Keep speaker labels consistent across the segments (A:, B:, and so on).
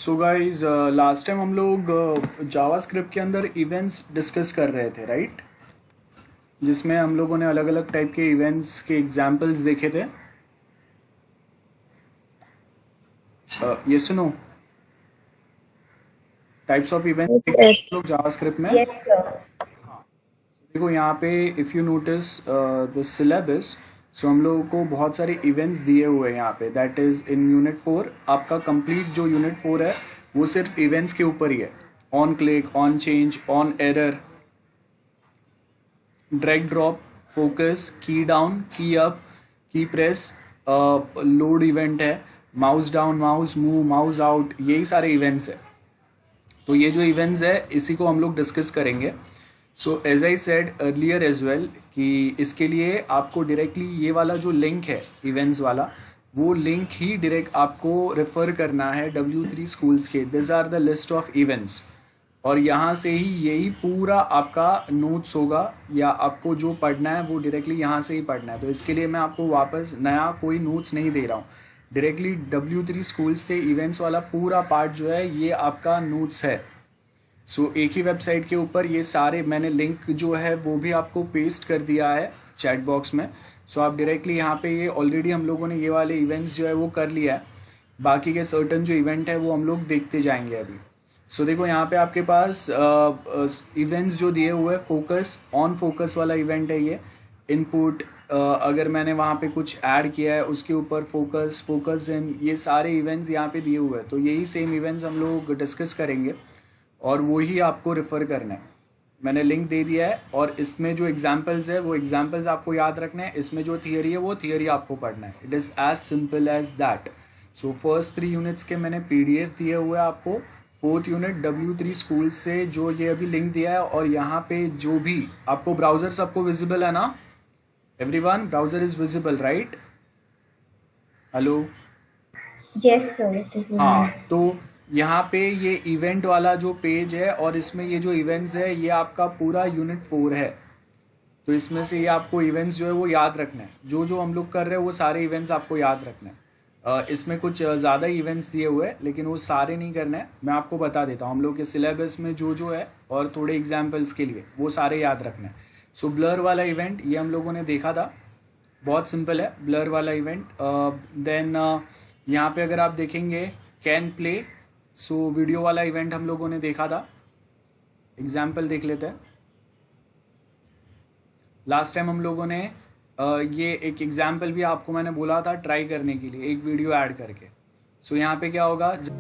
A: So guys last time हम लोग JavaScript के अंदर इवेंट्स डिस्कस कर रहे थे, राइट? जिसमें हम लोगों ने अलग अलग टाइप के इवेंट्स के एग्जांपल्स देखे थे। ये सुनो, टाइप्स ऑफ इवेंट्स देखे थे
B: Yes,
A: हम लोग जावास्क्रिप्ट में।
B: yes, sir.
A: देखो यहाँ पे if you notice the syllabus, so हम लोगों को बहुत सारे इवेंट्स दिए हुए हैं यहाँ पे। That is in unit 4। आपका कंप्लीट जो यूनिट 4 है वो सिर्फ इवेंट्स के ऊपर ही है। On click, on change, on error, drag drop, focus, की डाउन, की अप, की प्रेस, लोड इवेंट है, mouse down, mouse move, mouse out, यही सारे इवेंट्स है। तो ये जो इवेंट्स है इसी को हम लोग डिस्कस करेंगे। So as I said earlier as well कि इसके लिए आपको डायरेक्टली ये वाला जो लिंक है इवेंट्स वाला, वो लिंक ही डायरेक्ट आपको रेफर करना है W3 स्कूल्स के। This are the list of events, और यहाँ से ही यही पूरा आपका नोट्स होगा, या आपको जो पढ़ना है वो डायरेक्टली यहाँ से ही पढ़ना है। तो इसके लिए मैं आपको वापस नया कोई नोट्स नहीं दे रहा हूँ। डायरेक्टली W3 स्कूल से इवेंट्स वाला पूरा पार्ट जो है ये आपका नोट्स है। सो एक ही वेबसाइट के ऊपर ये सारे मैंने लिंक जो है वो भी आपको पेस्ट कर दिया है चैट बॉक्स में। सो आप डायरेक्टली यहाँ पे, ये ऑलरेडी हम लोगों ने ये वाले इवेंट्स जो है वो कर लिया है। बाकी के सर्टन जो इवेंट है वो हम लोग देखते जाएंगे अभी। सो देखो यहाँ पे आपके पास इवेंट्स जो दिए हुए हैं, फोकस, ऑन फोकस वाला इवेंट है ये। इनपुट, अगर मैंने वहाँ पे कुछ ऐड किया है उसके ऊपर फोकस, फोकस इन, ये सारे इवेंट्स यहाँ पे दिए हुए हैं। तो यही सेम इवेंट्स हम लोग डिस्कस करेंगे और वो ही आपको रेफ़र करना है। मैंने लिंक दे दिया है, और इसमें जो एग्जांपल्स है वो एग्जांपल्स आपको याद रखना है। इसमें जो थियरी है वो थियरी आपको पढ़ना है। It is as simple as that. So first 3 units के मैंने PDF दिए हुए हैं आपको। फोर्थ यूनिट W3 स्कूल से जो ये अभी लिंक दिया है, और यहाँ पे जो भी आपको ब्राउज़र सबको विजिबल है ना? Everyone, browser is visible, right? Hello?
B: Yes, sir. It is
A: हाँ,
B: visible.
A: तो यहाँ पे ये इवेंट वाला जो पेज है, और इसमें ये जो इवेंट्स है ये आपका पूरा यूनिट 4 है। तो इसमें से ये आपको इवेंट्स जो है वो याद रखना है। जो जो हम लोग कर रहे हैं वो सारे इवेंट्स आपको याद रखना है। इसमें कुछ ज़्यादा इवेंट्स दिए हुए हैं, लेकिन वो सारे नहीं करना है। मैं आपको बता देता हूँ हम लोग के सिलेबस में जो जो है, और थोड़े एग्जाम्पल्स के लिए वो सारे याद रखना है। सो ब्लर वाला इवेंट ये हम लोगों ने देखा था, बहुत सिंपल है ब्लर वाला इवेंट। देन यहाँ पे अगर आप देखेंगे कैन प्ले, सो वीडियो वाला इवेंट हम लोगों ने देखा था। एग्जाम्पल देख लेते हैं। लास्ट टाइम हम लोगों ने ये एक एग्जाम्पल भी आपको मैंने बोला था ट्राई करने के लिए, एक वीडियो ऐड करके। सो यहाँ पे क्या होगा, जब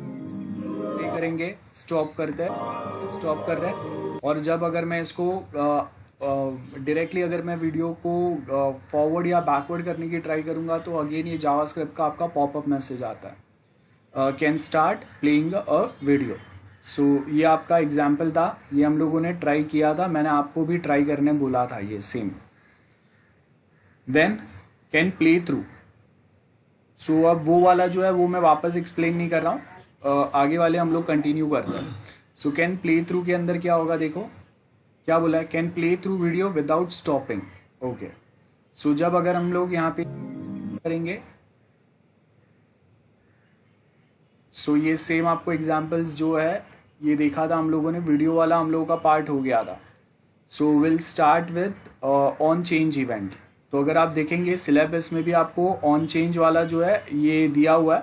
A: प्ले करेंगे, स्टॉप करते हैं, स्टॉप कर रहे हैं, और जब अगर मैं इसको डायरेक्टली अगर मैं वीडियो को फॉरवर्ड या बैकवर्ड करने की ट्राई करूँगा, तो अगेन ये जावास्क्रिप्ट का आपका पॉपअप मैसेज आता है, can start playing a video. So ये आपका एग्जाम्पल था, ये हम लोगों ने ट्राई किया था, मैंने आपको भी ट्राई करने बोला था ये same. Then can play through. So अब वो वाला जो है वो मैं वापस एक्सप्लेन नहीं कर रहा हूँ, आगे वाले हम लोग कंटिन्यू करते हैं। सो कैन प्ले थ्रू के अंदर क्या होगा, देखो क्या बोला है, can play through video without stopping. Okay, so जब अगर हम लोग यहाँ पे करेंगे, सो ये सेम आपको एग्जाम्पल्स जो है ये देखा था हम लोगों ने, वीडियो वाला हम लोगों का पार्ट हो गया था। So will start with on change event. तो अगर आप देखेंगे सिलेबस में भी आपको ऑन चेंज वाला जो है ये दिया हुआ है।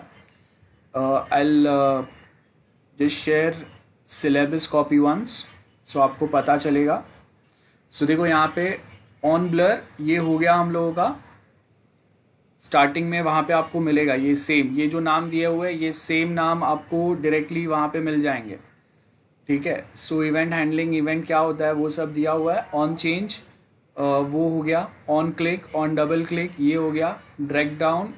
A: I just share syllabus copy once, so आपको पता चलेगा। सो देखो यहाँ पे ऑन ब्लर ये हो गया हम लोगों का स्टार्टिंग में, वहाँ पे आपको मिलेगा ये सेम, ये जो नाम दिए हुए हैं ये सेम नाम आपको डायरेक्टली वहाँ पे मिल जाएंगे, ठीक है? सो इवेंट हैंडलिंग, इवेंट क्या होता है वो सब दिया हुआ है। ऑन चेंज वो हो गया, on click, on double click ये हो गया, ड्रैग डाउन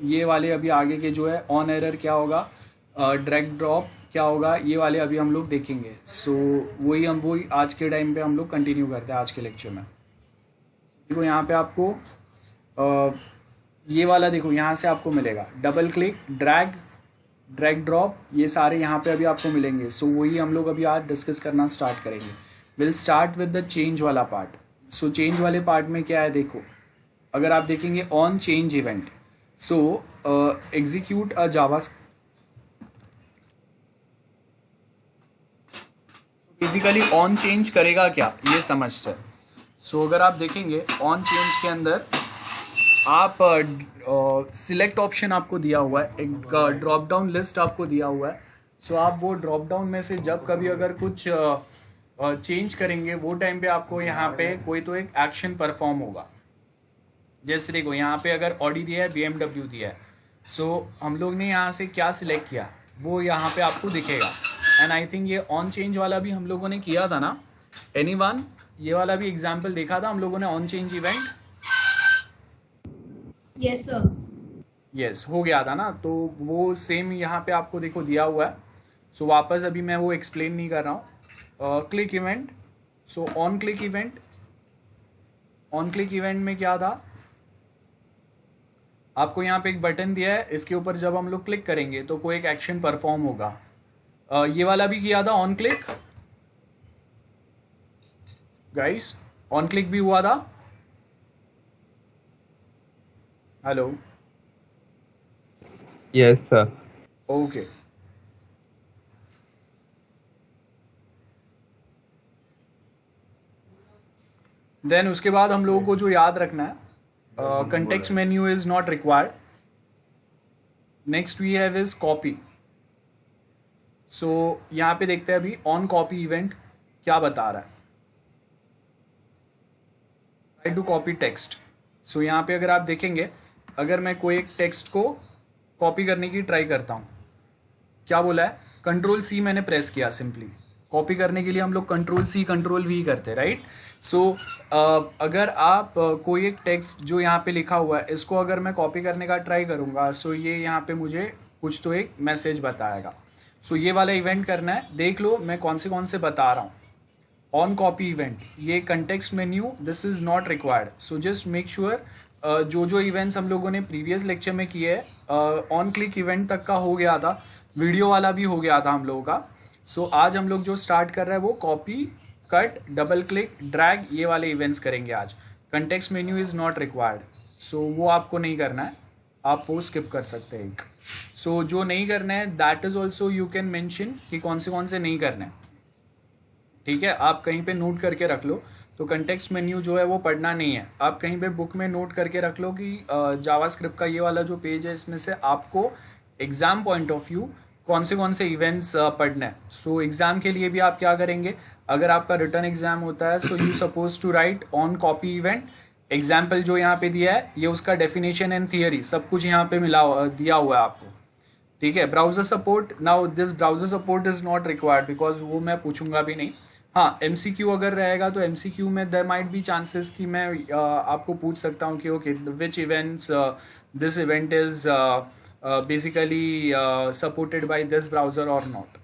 A: ये वाले अभी आगे के जो है, ऑन एरर क्या होगा, ड्रैग ड्रॉप क्या होगा, ये वाले अभी हम लोग देखेंगे। सो वही आज के टाइम पे हम लोग कंटिन्यू करते हैं आज के लेक्चर में। देखो यहाँ पे आपको ये वाला देखो यहाँ से आपको मिलेगा, double click, drag, drag drop, ये सारे यहाँ पे अभी आपको मिलेंगे। सो वही हम लोग अभी आज डिस्कस करना स्टार्ट करेंगे। Will start with the change वाला पार्ट। सो चेंज वाले पार्ट में क्या है, देखो अगर आप देखेंगे on change event, so execute a Java, basically on change करेगा क्या ये समझते हैं। सो अगर आप देखेंगे ऑन चेंज के अंदर आप सिलेक्ट ऑप्शन आपको दिया हुआ है, एक ड्रॉप डाउन लिस्ट आपको दिया हुआ है। सो आप वो ड्रॉप डाउन में से जब कभी अगर कुछ चेंज करेंगे वो टाइम पे आपको यहाँ पे कोई तो एक एक्शन परफॉर्म होगा। जैसे देखो यहाँ पे अगर ऑडी दिया है, BMW दिया है, सो हम लोग ने यहाँ से क्या सिलेक्ट किया वो यहाँ पे आपको दिखेगा। एंड आई थिंक ये ऑन चेंज वाला भी हम लोगों ने किया था ना, एनीवन ये वाला भी एग्जाम्पल देखा था हम लोगों ने on change event.
C: Yes sir.
A: Yes हो गया था ना, तो वो सेम यहाँ पे आपको देखो दिया हुआ है। सो वापस अभी मैं वो एक्सप्लेन नहीं कर रहा हूँ। Click event, so on click event, on click event में क्या था, आपको यहाँ पे एक बटन दिया है, इसके ऊपर जब हम लोग क्लिक करेंगे तो कोई एक एक्शन परफॉर्म होगा। ये वाला भी किया था on click guys, on click भी हुआ था। Hello,
D: yes sir.
A: Okay then उसके बाद हम लोगों को जो याद रखना है, context menu is not required. Next we have is copy. So यहाँ पे देखते हैं अभी ऑन कॉपी इवेंट क्या बता रहा है। Try to copy text. So यहाँ पे अगर आप देखेंगे, अगर मैं कोई एक टेक्स्ट को कॉपी करने की ट्राई करता हूँ, क्या बोला है, Ctrl+C मैंने प्रेस किया। सिंपली कॉपी करने के लिए हम लोग Ctrl+C Ctrl+V करते हैं, राइट। सो अगर आप कोई एक टेक्स्ट जो यहाँ पे लिखा हुआ है इसको अगर मैं कॉपी करने का ट्राई करूँगा, सो ये यहाँ पे मुझे कुछ तो एक मैसेज बताएगा। सो ये वाला इवेंट करना है, देख लो मैं कौन से बता रहा हूँ। ऑन कॉपी इवेंट, ये context menu, this is not required. So just make sure जो इवेंट्स हम लोगों ने प्रीवियस लेक्चर में किए हैं, ऑन क्लिक इवेंट तक का हो गया था, वीडियो वाला भी हो गया था हम लोगों का। सो आज हम लोग जो स्टार्ट कर रहे हैं वो copy, cut, double click, drag, ये वाले इवेंट्स करेंगे आज। Context menu is not required, so वो आपको नहीं करना है, आप वो स्किप कर सकते हैं एक। सो जो नहीं करना है that is also you can mention कि कौन से नहीं करना है, ठीक है। आप कहीं पे नोट करके रख लो, तो कंटेक्स्ट मेन्यू जो है वो पढ़ना नहीं है, आप कहीं पे बुक में नोट करके रख लो कि जावास्क्रिप्ट का ये वाला जो पेज है इसमें से आपको एग्जाम पॉइंट ऑफ व्यू कौन से इवेंट्स पढ़ना है। सो एग्जाम के लिए भी आप क्या करेंगे, अगर आपका रिटर्न एग्जाम होता है, so you suppose to write on copy event. Example जो यहाँ पे दिया है ये उसका डेफिनेशन एंड थियरी सब कुछ यहाँ पे दिया हुआ है आपको, ठीक है। Browser support, now this browser support is not required because वो मैं पूछूंगा भी नहीं। हाँ, MCQ अगर रहेगा तो MCQ में देयर माइट बी चांसेस कि मैं आपको पूछ सकता हूँ कि okay which events this event is basically supported by this browser और नॉट।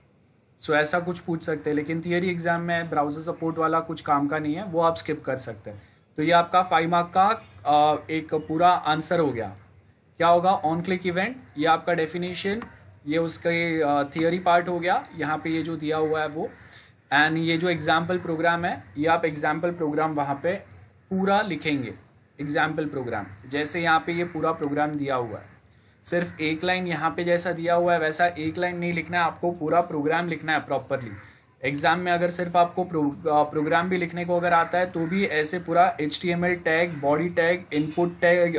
A: सो ऐसा कुछ पूछ सकते हैं, लेकिन थियरी एग्जाम में ब्राउज़र सपोर्ट वाला कुछ काम का नहीं है, वो आप स्किप कर सकते हैं। तो ये आपका 5 मार्क का एक पूरा आंसर हो गया। क्या होगा, ऑन क्लिक इवेंट, ये आपका डेफिनेशन, ये उसका थियरी पार्ट हो गया, यहाँ पे ये जो दिया हुआ है वो। एंड ये जो एग्जाम्पल प्रोग्राम है, ये आप एग्जाम्पल प्रोग्राम वहाँ पे पूरा लिखेंगे। एग्जाम्पल प्रोग्राम जैसे यहाँ पे ये पूरा प्रोग्राम दिया हुआ है, सिर्फ एक लाइन यहाँ पे जैसा दिया हुआ है वैसा एक लाइन नहीं लिखना है, आपको पूरा प्रोग्राम लिखना है प्रॉपरली। एग्जाम में अगर सिर्फ आपको प्रोग्राम भी लिखने को अगर आता है तो भी ऐसे पूरा HTML tag, body tag, input tag,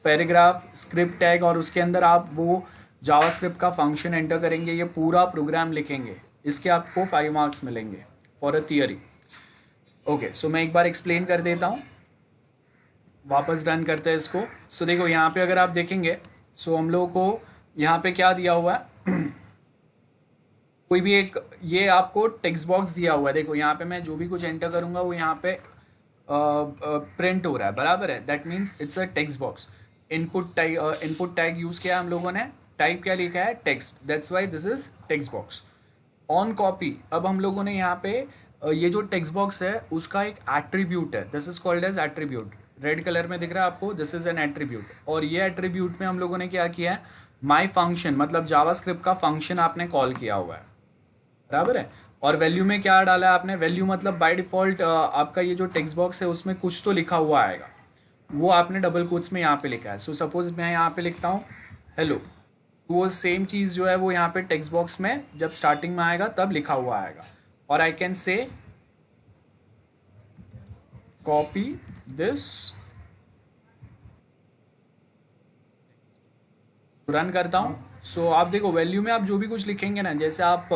A: paragraph, script tag, और उसके अंदर आप वो जावास्क्रिप्ट का फंक्शन एंटर करेंगे, ये पूरा प्रोग्राम लिखेंगे। इसके आपको 5 मार्क्स मिलेंगे फॉर अ थियरी। ओके, सो मैं एक बार एक्सप्लेन कर देता हूँ, वापस डन करते हैं इसको। सो देखो यहाँ पे अगर आप देखेंगे, सो हम लोगों को यहाँ पे क्या दिया हुआ है कोई भी एक, ये आपको टेक्स्ट बॉक्स दिया हुआ है। देखो यहाँ पे मैं जो भी कुछ एंटर करूँगा वो यहाँ पे प्रिंट हो रहा है, बराबर है, that means it's a text box. Input tag use किया हम लोगों ने, टाइप क्या लिखा है, text, that's why this is text box. On copy, अब हम लोगों ने यहाँ पे ये जो टेक्स्ट बॉक्स है उसका एक एट्रीब्यूट है, this is called as attribute. Red colour में दिख रहा है आपको, दिस इज एन एट्रीब्यूट। और ये एट्रीब्यूट में हम लोगों ने क्या किया है, माई फंक्शन मतलब जावास्क्रिप्ट का फंक्शन आपने कॉल किया हुआ है, बराबर है। और वैल्यू में क्या डाला है आपने, वैल्यू मतलब बाय डिफॉल्ट आपका ये जो टेक्स्ट बॉक्स है उसमें कुछ तो लिखा हुआ आएगा, वो आपने डबल कोट्स में यहाँ पे लिखा है। सो सपोज मैं यहाँ पे लिखता हूँ हेलो, वो सेम चीज़ जो है वो यहाँ पे टेक्स्ट बॉक्स में जब स्टार्टिंग में आएगा तब लिखा हुआ आएगा। और I can say copy this, run करता हूँ। सो आप देखो वैल्यू में आप जो भी कुछ लिखेंगे ना, जैसे आप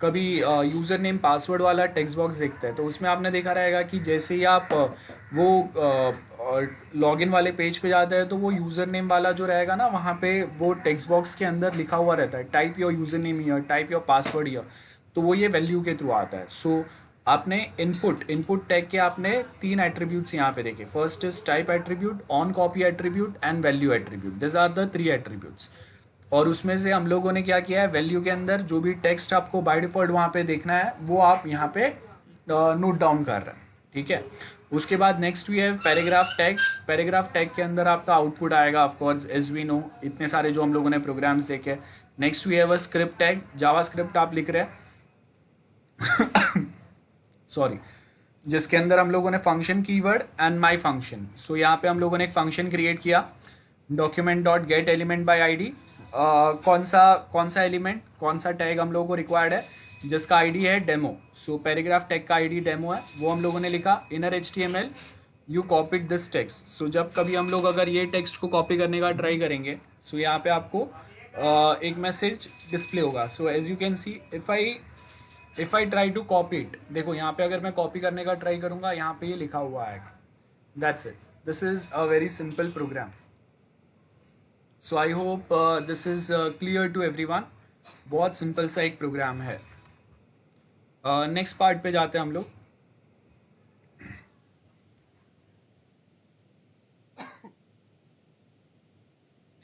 A: कभी यूज़र नेम पासवर्ड वाला टेक्स्ट बॉक्स देखते हैं तो उसमें आपने देखा रहेगा कि जैसे ही आप वो लॉगिन वाले पेज पे जाते हैं तो वो यूज़र नेम वाला जो रहेगा ना, वहाँ पे वो टेक्स्ट बॉक्स के अंदर लिखा हुआ रहता है type your user name year, type your password year, तो वो ये वैल्यू के थ्रू आता है। सो आपने इनपुट टैग के आपने 3 एट्रीब्यूट्स यहाँ पे देखे। First is type attribute, on copy attribute and value attribute. This are the 3 attributes. और उसमें से हम लोगों ने क्या किया है, वैल्यू के अंदर जो भी टेक्स्ट आपको बाय डिफॉल्ट वहाँ पे देखना है वो आप यहाँ पे नोट डाउन कर रहे हैं, ठीक है। उसके बाद next we have paragraph tag. Paragraph tag के अंदर आपका आउटपुट आएगा of course, as we know, इतने सारे जो हम लोगों ने प्रोग्राम्स देखे। Next we have a script tag, JavaScript आप लिख रहे हैं सॉरी, जिसके अंदर हम लोगों ने function keyword and my function. So यहाँ पे हम लोगों ने एक फंक्शन क्रिएट किया, document dot get element by ID. कौन सा एलिमेंट, कौन सा टैग हम लोगों को रिक्वायर्ड है, जिसका आईडी है डेमो। सो पैराग्राफ टैग का आईडी डेमो है, वो हम लोगों ने लिखा। Inner HTML you copied this text. So जब कभी हम लोग अगर ये टेक्स्ट को कॉपी करने का ट्राई करेंगे, सो यहाँ पे आपको एक मैसेज डिस्प्ले होगा। So as you can see if I try to copy it, देखो यहाँ पे अगर मैं कॉपी करने का ट्राई करूँगा, यहाँ पे ये लिखा हुआ आएगा। That's it, this is a very simple program. So I hope this is clear to everyone. बहुत सिंपल सा एक प्रोग्राम है। नेक्स्ट पार्ट पे जाते हैं हम लोग।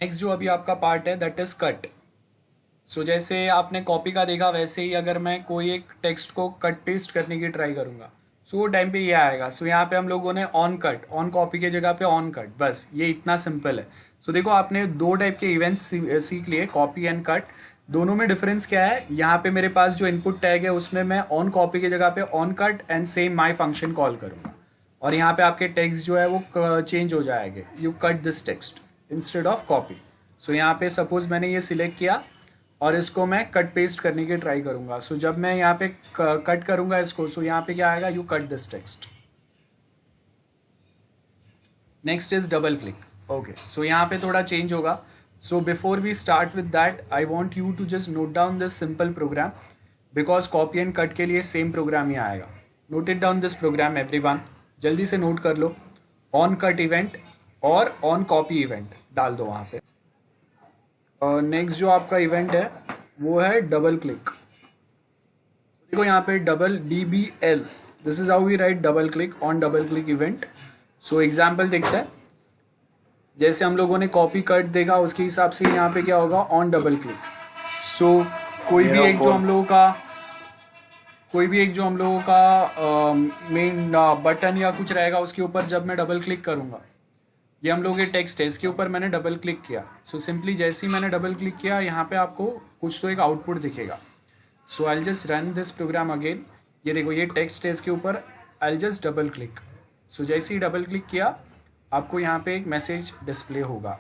A: नेक्स्ट जो अभी आपका पार्ट है दैट इज कट। सो जैसे आपने कॉपी का देखा, वैसे ही अगर मैं कोई एक टेक्स्ट को कट पेस्ट करने की ट्राई करूंगा, सो वो टाइम पे ये आएगा। सो यहाँ पे हम लोगों ने ऑन कट, ऑन कॉपी के जगह पे ऑन कट, बस ये इतना सिंपल है। सो देखो आपने 2 टाइप के इवेंट्स सीख लिए, कॉपी एंड कट। दोनों में डिफरेंस क्या है, यहाँ पे मेरे पास जो इनपुट टैग है उसमें मैं ऑन कॉपी के जगह पे on cut and same my function call करूंगा, और यहाँ पे आपके टेक्स्ट जो है वो चेंज हो जाएंगे। You cut this text instead of copy. So यहाँ पे सपोज मैंने ये सिलेक्ट किया और इसको मैं कट पेस्ट करने की ट्राई करूंगा। सो जब मैं यहाँ पे कट करूंगा इसको, सो यहाँ पे क्या आएगा, you cut this text. Next is double click. Okay, so यहाँ पे थोड़ा चेंज होगा। So before we start with that, I want you to just note down this simple program, because copy and cut के लिए same program ही आएगा। Note it down this program everyone, जल्दी से नोट कर लो। ऑन कट इवेंट और ऑन कॉपी इवेंट डाल दो वहाँ पे। नेक्स्ट जो आपका इवेंट है वो है डबल क्लिक। देखो यहाँ पे double DBL, this is how we write double click on double click event. So example देखते हैं, जैसे हम लोगों ने कॉपी कट देखा उसके हिसाब से यहाँ पे क्या होगा, ऑन डबल क्लिक। सो कोई भी एक जो हम लोगों का मेन बटन या कुछ रहेगा, उसके ऊपर जब मैं डबल क्लिक करूँगा, ये हम लोग ये टेक्स्ट है, इसके ऊपर मैंने डबल क्लिक किया। सो सिंपली जैसे ही मैंने डबल क्लिक किया, यहाँ पे आपको कुछ तो एक आउटपुट दिखेगा। So I just run this program again. ये देखो ये टेक्स्ट है, इसके ऊपर I just double click. So जैसे ही डबल क्लिक किया, आपको यहाँ पे एक मैसेज डिस्प्ले होगा।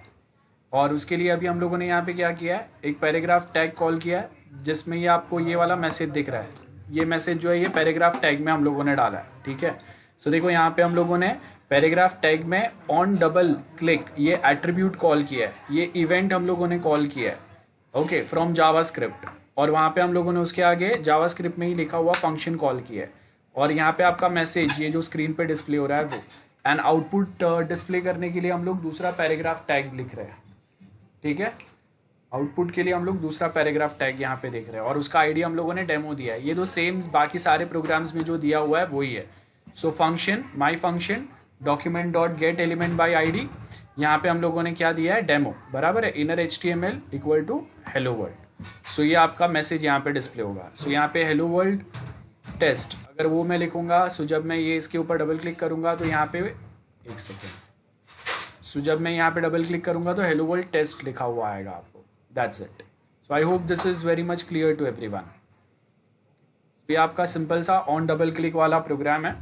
A: और उसके लिए अभी हम लोगों ने यहाँ पे क्या किया है, एक पैराग्राफ टैग कॉल किया है, जिसमें ये आपको ये वाला मैसेज दिख रहा है। ये मैसेज जो है ये पैराग्राफ टैग में हम लोगों ने डाला है, ठीक है। सो देखो यहाँ पे हम लोगों ने पैराग्राफ टैग में ऑन डबल क्लिक ये एट्रीब्यूट कॉल किया है, ये इवेंट हम लोगों ने कॉल किया है, ओके, फ्रॉम जावा स्क्रिप्ट। और वहाँ पे हम लोगों ने उसके आगे जावा स्क्रिप्ट में ही लिखा हुआ फंक्शन कॉल किया है। और यहाँ पे आपका मैसेज ये जो स्क्रीन पे डिस्प्ले हो रहा है वो, एंड आउटपुट डिस्प्ले करने के लिए हम लोग दूसरा पैराग्राफ टैग लिख रहे हैं, ठीक है। आउटपुट के लिए हम लोग दूसरा पैराग्राफ टैग यहाँ पे देख रहे हैं, और उसका आईडी हम लोगों ने डेमो दिया है। ये तो सेम बाकी सारे प्रोग्राम्स में जो दिया हुआ है वही है। So function, my function, document dot get element by ID, यहाँ पे हम लोगों ने क्या दिया है, डेमो, बराबर है। Inner HTML equal to hello world. So ये आपका मैसेज यहाँ पे डिस्प्ले होगा। सो यहाँ पे हेलो वर्ल्ड टेस्ट, अगर वो मैं लिखूंगा, सो जब मैं ये इसके ऊपर डबल क्लिक करूंगा तो यहाँ पे, एक सेकेंड, सो जब मैं यहाँ पे डबल क्लिक करूंगा तो हेलो वर्ल्ड टेस्ट लिखा हुआ आएगा आपको। That's it. So I hope this is very much clear to everyone. ये आपका सिंपल सा ऑन डबल क्लिक वाला प्रोग्राम है।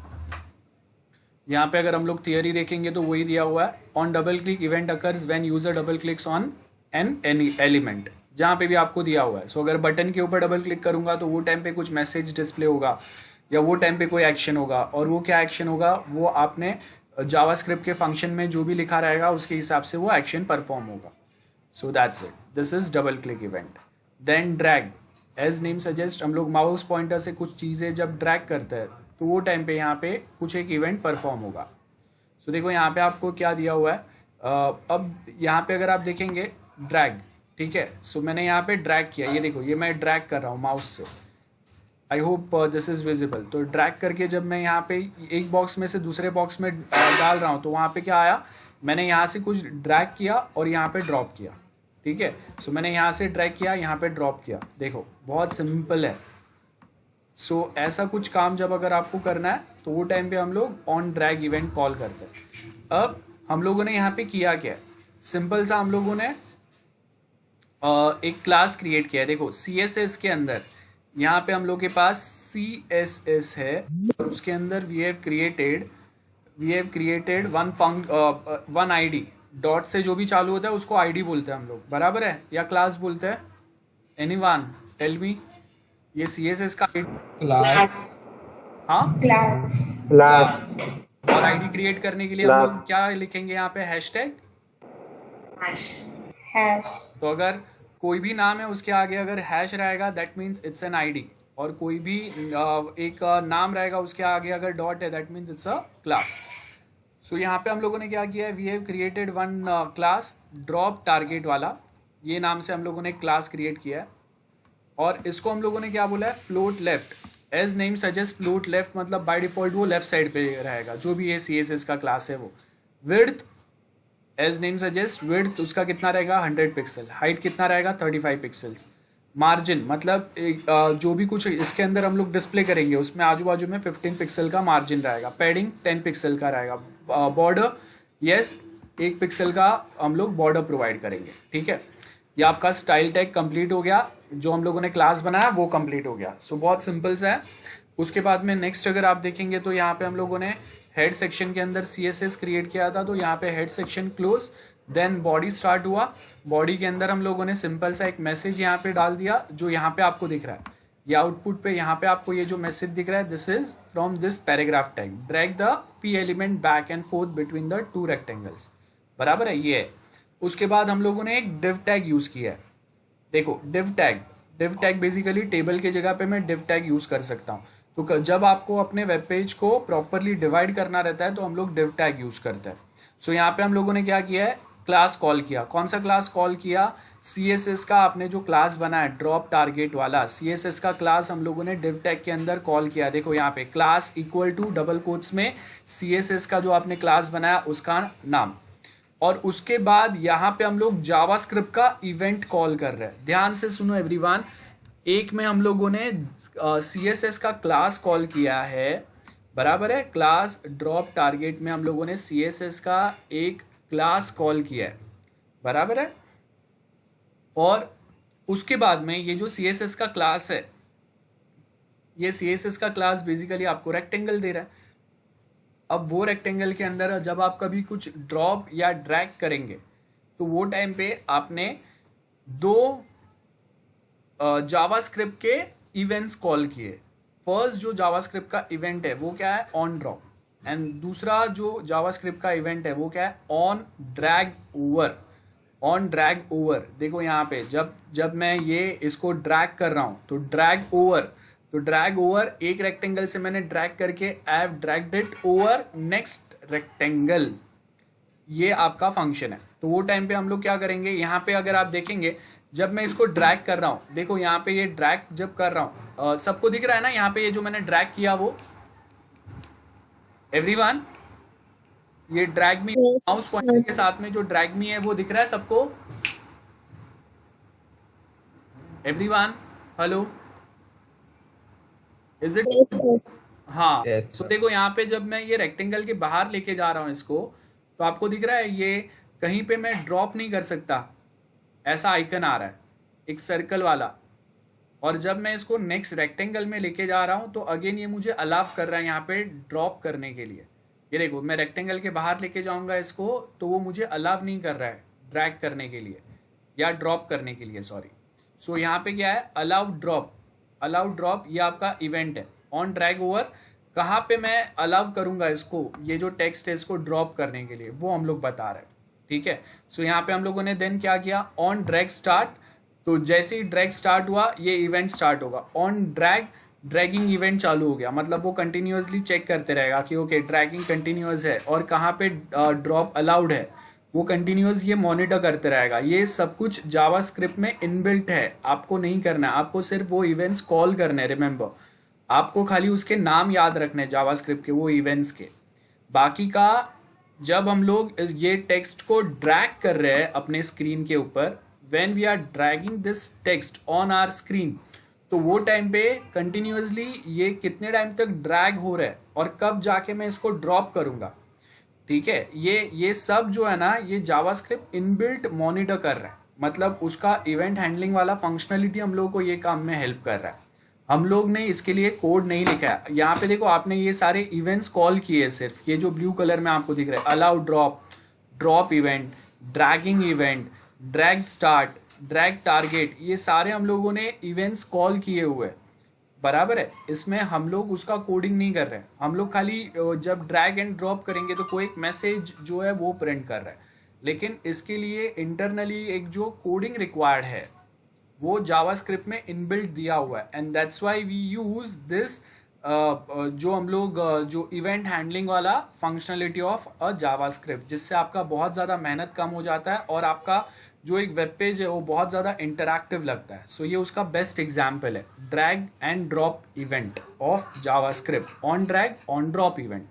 A: यहाँ पे अगर हम लोग थियरी देखेंगे तो वही दिया हुआ है, on double click event occurs when user double clicks on an any element. जहाँ पे भी आपको दिया हुआ है। सो अगर बटन के ऊपर डबल क्लिक करूंगा तो वो टाइम पे कुछ मैसेज डिस्प्ले होगा या वो टाइम पे कोई एक्शन होगा, और वो क्या एक्शन होगा, वो आपने जावास्क्रिप्ट के फंक्शन में जो भी लिखा रहेगा उसके हिसाब से वो एक्शन परफॉर्म होगा। So that's it, this is double click event. Then drag, as name suggest, हम लोग माउस पॉइंटर से कुछ चीज़ें जब ड्रैग करते हैं तो वो टाइम पे यहाँ पे कुछ एक इवेंट परफॉर्म होगा। सो देखो यहाँ पे आपको क्या दिया हुआ है। अब यहाँ पे अगर आप देखेंगे ड्रैग, ठीक है। सो मैंने यहाँ पे ड्रैग किया, ये देखो ये मैं ड्रैग कर रहा हूँ माउस से। आई होप दिस इज विजिबल। तो ड्रैग करके जब मैं यहाँ पे एक बॉक्स में से दूसरे बॉक्स में डाल रहा हूँ तो वहाँ पे क्या आया, मैंने यहाँ से कुछ ड्रैग किया और यहाँ पे ड्रॉप किया, ठीक है। सो मैंने यहाँ से ड्रैग किया, यहाँ पे ड्रॉप किया, देखो बहुत सिंपल है। सो ऐसा कुछ काम जब अगर आपको करना है तो वो टाइम पे हम लोग ऑन ड्रैग इवेंट कॉल करते हैं। अब हम लोगों ने यहाँ पे किया क्या है, सिंपल सा हम लोगों ने एक क्लास क्रिएट किया है। देखो CSS के अंदर यहाँ पे हम लोग के पास CSS है और उसके अंदर we have created one ID। Dot से जो भी चालू होता है उसको ID बोलते हैं हम लोग, बराबर है, या क्लास बोलते हैं? एनीवन टेल मी, ये CSS का ID?
C: क्लास
A: हाँ
B: Class.
C: क्लास
A: और ID क्रिएट करने के लिए हम लोग क्या लिखेंगे यहाँ पे, हैशटैग।
B: Hash.
A: तो अगर कोई भी नाम है उसके आगे अगर हैश रहेगा that means it's an ID, और कोई भी एक नाम रहेगा उसके आगे अगर डॉट है that means it's a class. So यहाँ पे हम लोगों ने क्या किया है, we have created one class drop target वाला, ये नाम से हम लोगों ने एक क्लास क्रिएट किया है। और इसको हम लोगों ने क्या बोला है, float left. As name suggest float left मतलब बाय डिफॉल्ट वो लेफ्ट साइड पे रहेगा, जो भी ये CSS का क्लास है वो। Width, as name suggest width उसका कितना रहेगा, 100 पिक्सल। हाइट कितना रहेगा, 35 पिक्सल्स। मार्जिन मतलब जो भी कुछ इसके अंदर हम लोग डिस्प्ले करेंगे उसमें आजू बाजू में 15 पिक्सल का मार्जिन रहेगा। पैडिंग 10 पिक्सल का रहेगा। बॉर्डर यस 1 पिक्सल का हम लोग बॉर्डर प्रोवाइड करेंगे, ठीक है। ये आपका स्टाइल टैग कंप्लीट हो गया, जो हम लोगों ने क्लास बनाया वो कंप्लीट हो गया। सो बहुत सिंपल सा है। उसके बाद में नेक्स्ट अगर आप देखेंगे तो यहाँ पे हम लोगों ने हेड सेक्शन के अंदर CSS क्रिएट किया था, तो यहाँ पे head section close, then body start हुआ। बॉडी के अंदर हम लोगों ने सिंपल सा एक मैसेज यहाँ पे डाल दिया, जो यहाँ पे आपको दिख रहा है, ये आउटपुट पे यहाँ पे आपको ये जो मैसेज दिख रहा है, this is from this paragraph tag, drag the P element back and fourth between the two rectangles, बराबर है, ये है। उसके बाद हम लोगों ने एक div टैग यूज किया है। देखो div टैग बेसिकली टेबल की जगह पे मैं div टैग यूज कर सकता हूँ। तो जब आपको अपने वेब पेज को प्रॉपरली डिवाइड करना रहता है तो हम लोग div टैग यूज करते हैं। सो यहाँ पे हम लोगों ने क्या किया है, क्लास कॉल किया। कौन सा क्लास कॉल किया, CSS का आपने जो क्लास बनाया ड्रॉप टारगेट वाला, CSS का क्लास हम लोगों ने div टैग के अंदर कॉल किया। देखो यहाँ पे class equal to double quotes में CSS का जो आपने क्लास बनाया उसका नाम, और उसके बाद यहाँ पे हम लोग जावास्क्रिप्ट का इवेंट कॉल कर रहे हैं। ध्यान से सुनो एवरीवन, एक में हम लोगों ने CSS का क्लास कॉल किया है, बराबर है, क्लास ड्रॉप टारगेट में हम लोगों ने CSS का एक क्लास कॉल किया है, बराबर है। और उसके बाद में ये जो CSS का क्लास है, ये CSS का क्लास बेसिकली आपको रेक्टेंगल दे रहा है। अब वो रेक्टेंगल के अंदर जब आप कभी कुछ ड्रॉप या ड्रैग करेंगे तो वो टाइम पे आपने दो जावास्क्रिप्ट के इवेंट्स कॉल किए। फर्स्ट जो जावास्क्रिप्ट का इवेंट है वो क्या है, ऑन ड्रॉप, एंड दूसरा जो जावास्क्रिप्ट का इवेंट है वो क्या है, on drag over. On drag over, देखो यहाँ पे जब मैं ये इसको ड्रैग कर रहा हूँ तो ड्रैग ओवर एक रेक्टेंगल से मैंने ड्रैग करके I have dragged it over next rectangle, ये आपका फंक्शन है। तो वो टाइम पे हम लोग क्या करेंगे, यहाँ पे अगर आप देखेंगे जब मैं इसको ड्रैग कर रहा हूँ, देखो यहाँ पे ये ड्रैग जब कर रहा हूँ सबको दिख रहा है ना, यहाँ पे ये जो मैंने ड्रैग किया वो, एवरीवन ये ड्रैग मी माउस पॉइंटर के साथ में जो ड्रैग मी है वो दिख रहा है सबको, everyone hello, is it?
B: Yes, sir.
A: हाँ।
C: Yes,
A: सो
C: sir.
A: देखो यहाँ पे जब मैं ये रेक्टेंगल के बाहर लेके जा रहा हूँ इसको, तो आपको दिख रहा है ये कहीं पे मैं ड्रॉप नहीं कर सकता, ऐसा आइकन आ रहा है एक सर्कल वाला। और जब मैं इसको नेक्स्ट रेक्टेंगल में लेके जा रहा हूँ तो अगेन ये मुझे अलाउ कर रहा है यहाँ पे ड्रॉप करने के लिए। ये देखो मैं रेक्टेंगल के बाहर लेके जाऊँगा इसको तो वो मुझे अलाउ नहीं कर रहा है ड्रैग करने के लिए या ड्रॉप करने के लिए, सॉरी। सो यहाँ पे क्या है, अलाउ ड्रॉप, अलाउ ड्रॉप ये आपका इवेंट है। ऑन ड्रैग ओवर कहाँ पे मैं अलाउ करूंगा इसको, ये जो टेक्स्ट है इसको ड्रॉप करने के लिए, वो हम लोग बता रहे हैं। ठीक है, सो यहाँ पे हम लोगों ने देन क्या किया, ऑन ड्रैग स्टार्ट, तो जैसे ही ड्रैग स्टार्ट हुआ ये इवेंट स्टार्ट होगा। ऑन ड्रैग, ड्रैगिंग इवेंट चालू हो गया, मतलब वो कंटिन्यूअसली चेक करते रहेगा कि ओके ड्रैगिंग कंटिन्यूअस है और कहाँ पे ड्रॉप अलाउड है, वो कंटिन्यूअस ये मॉनिटर करते रहेगा। ये सब कुछ जावास्क्रिप्ट में इनबिल्ट है, आपको नहीं करना है, आपको सिर्फ वो इवेंट्स कॉल करने हैं। रिमेंबर, आपको खाली उसके नाम याद रखने हैं जावास्क्रिप्ट के, वो इवेंट्स के। बाकी का जब हम लोग ये टेक्स्ट को ड्रैग कर रहे हैं अपने स्क्रीन के ऊपर, when we are dragging this text on our screen, तो वो टाइम पे कंटिन्यूअसली ये कितने टाइम तक ड्रैग हो रहा है और कब जाके मैं इसको ड्रॉप करूंगा। ठीक है, ये सब जो है ना, ये जावास्क्रिप्ट इनबिल्ट मॉनिटर कर रहा है, मतलब उसका इवेंट हैंडलिंग वाला फंक्शनलिटी हम लोग को ये काम में हेल्प कर रहा है। हम लोग ने इसके लिए कोड नहीं लिखा है। यहाँ पे देखो आपने ये सारे इवेंट्स कॉल किए, सिर्फ ये जो ब्लू कलर में आपको दिख रहा है, allow drop, drop event, dragging event, drag start, drag target, ये सारे हम लोगों ने इवेंट्स कॉल किए हुए हैं, बराबर है। इसमें हम लोग उसका कोडिंग नहीं कर रहे हैं, हम लोग खाली जब ड्रैग एंड ड्रॉप करेंगे तो कोई एक मैसेज जो है वो प्रिंट कर रहा है, लेकिन इसके लिए इंटरनली एक जो कोडिंग रिक्वायर्ड है वो जावास्क्रिप्ट में इनबिल्ट दिया हुआ है। And that's why we use this, जो हम लोग जो इवेंट हैंडलिंग वाला फंक्शनलिटी ऑफ अ जावास्क्रिप्ट, जिससे आपका बहुत ज़्यादा मेहनत कम हो जाता है और आपका जो एक वेब पेज है वो बहुत ज़्यादा इंटरैक्टिव लगता है। सो ये उसका बेस्ट एग्जाम्पल है, drag and drop event of JavaScript, on drag on drop event.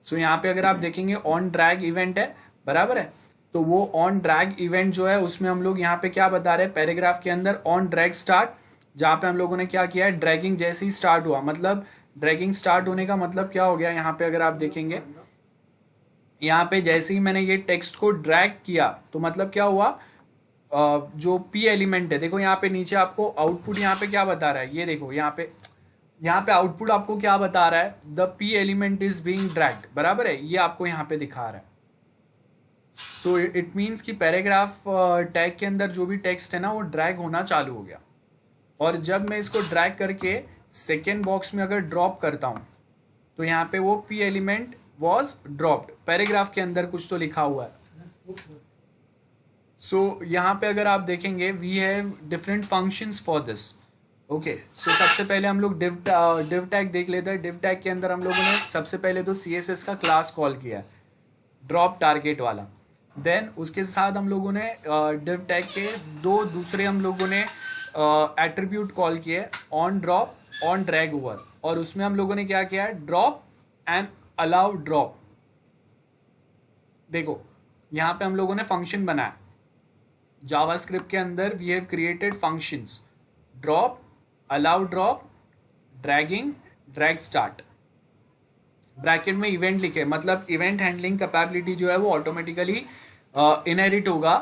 A: So यहाँ पे अगर आप देखेंगे ऑन ड्रैग इवेंट है, बराबर है, तो वो ऑन ड्रैग इवेंट जो है उसमें हम लोग यहाँ पे क्या बता रहे हैं, पैराग्राफ के अंदर ऑन ड्रैग स्टार्ट, जहाँ पे हम लोगों ने क्या किया है, ड्रैगिंग जैसे ही स्टार्ट हुआ, मतलब ड्रैगिंग स्टार्ट होने का मतलब क्या हो गया, यहाँ पे अगर आप देखेंगे, यहाँ पे जैसे ही मैंने ये टेक्स्ट को ड्रैग किया तो मतलब क्या हुआ, जो पी एलिमेंट है, देखो यहाँ पे नीचे आपको आउटपुट यहाँ पे क्या बता रहा है, ये देखो यहाँ पे आउटपुट आपको क्या बता रहा है, the P element is being dragged, बराबर है, ये आपको यहाँ पे दिखा रहा है। सो इट मीन्स कि पैराग्राफ टैग के अंदर जो भी टेक्स्ट है ना वो ड्रैग होना चालू हो गया, और जब मैं इसको ड्रैग करके सेकेंड बॉक्स में अगर ड्रॉप करता हूँ तो यहाँ पे वो P element was dropped, paragraph के अंदर कुछ तो लिखा हुआ है। सो यहाँ पे अगर आप देखेंगे we have different functions for this. Okay, so सबसे पहले हम लोग डिव टैग देख लेते हैं। डिव टैग के अंदर हम लोगों ने सबसे पहले तो CSS का क्लास कॉल किया है, ड्रॉप टारगेट वाला। देन उसके साथ हम लोगों ने डिव टैग के दो दूसरे हम लोगों ने एट्रीब्यूट कॉल किए, on drop, on drag over, और उसमें हम लोगों ने क्या किया है, ड्रॉप एंड अलाउ ड्रॉप। देखो यहाँ पे हम लोगों ने फंक्शन बनाया, जावास्क्रिप्ट के अंदर we have created functions, drop, allow drop, dragging, drag start, bracket में इवेंट लिखे, मतलब इवेंट हैंडलिंग कैपेबिलिटी जो है वो ऑटोमेटिकली इनहेरिट होगा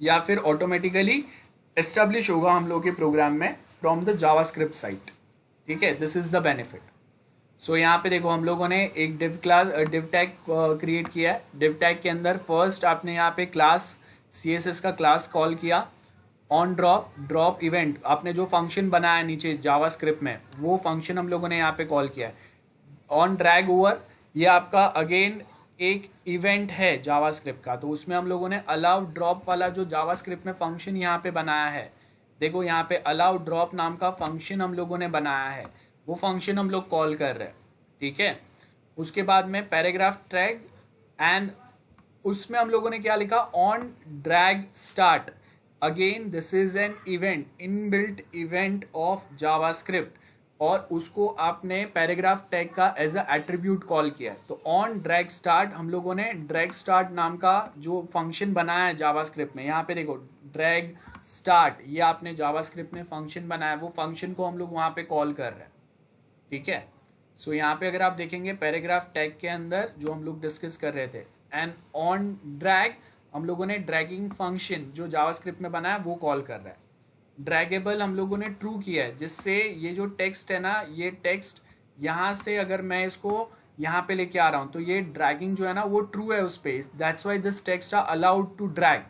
A: या फिर ऑटोमेटिकली एस्टेब्लिश होगा हम लोग के प्रोग्राम में फ्रॉम द जावास्क्रिप्ट साइट। ठीक है, दिस इज द बेनिफिट। सो यहाँ पे देखो हम लोगों ने एक डिव टैग क्रिएट किया है। डिव टैग के अंदर फर्स्ट आपने यहाँ पे क्लास CSS का क्लास कॉल किया, ऑन ड्रॉप इवेंट, आपने जो फंक्शन बनाया है नीचे जावास्क्रिप्ट में वो फंक्शन हम लोगों ने यहाँ पे कॉल किया है। ऑन ड्रैग ओवर, ये आपका अगेन एक इवेंट है जावास्क्रिप्ट का, तो उसमें हम लोगों ने अलाउ ड्रॉप वाला जो जावास्क्रिप्ट में फंक्शन यहाँ पे बनाया है, देखो यहाँ पे अलाउ ड्रॉप नाम का फंक्शन हम लोगों ने बनाया है, वो फंक्शन हम लोग कॉल कर रहे हैं। ठीक है, उसके बाद में पैराग्राफ टैग, एंड उसमें हम लोगों ने क्या लिखा, on drag start, again this is an event, inbuilt event of JavaScript, और उसको आपने पैराग्राफ टैग का एज अ एट्रीब्यूट कॉल किया है। तो ऑन ड्रैग स्टार्ट हम लोगों ने ड्रैग स्टार्ट नाम का जो फंक्शन बनाया है जावास्क्रिप्ट में, यहाँ पे देखो ड्रैग स्टार्ट, ये आपने जावास्क्रिप्ट में फंक्शन बनाया है, वो फंक्शन को हम लोग वहाँ पे कॉल कर रहे हैं। ठीक है, सो यहाँ पे अगर आप देखेंगे पैराग्राफ टैग के अंदर जो हम लोग डिस्कस कर रहे थे, एंड ऑन ड्रैग हम लोगों ने ड्रैगिंग फंक्शन जो जावास्क्रिप्ट में बनाया वो कॉल कर रहा है। ड्रैगेबल हम लोगों ने ट्रू किया है, जिससे ये जो टेक्स्ट है ना, ये टेक्स्ट यहाँ से अगर मैं इसको यहाँ पे लेके आ रहा हूँ तो ये ड्रैगिंग जो है ना वो ट्रू है उस पे, that's why this text are allowed to drag.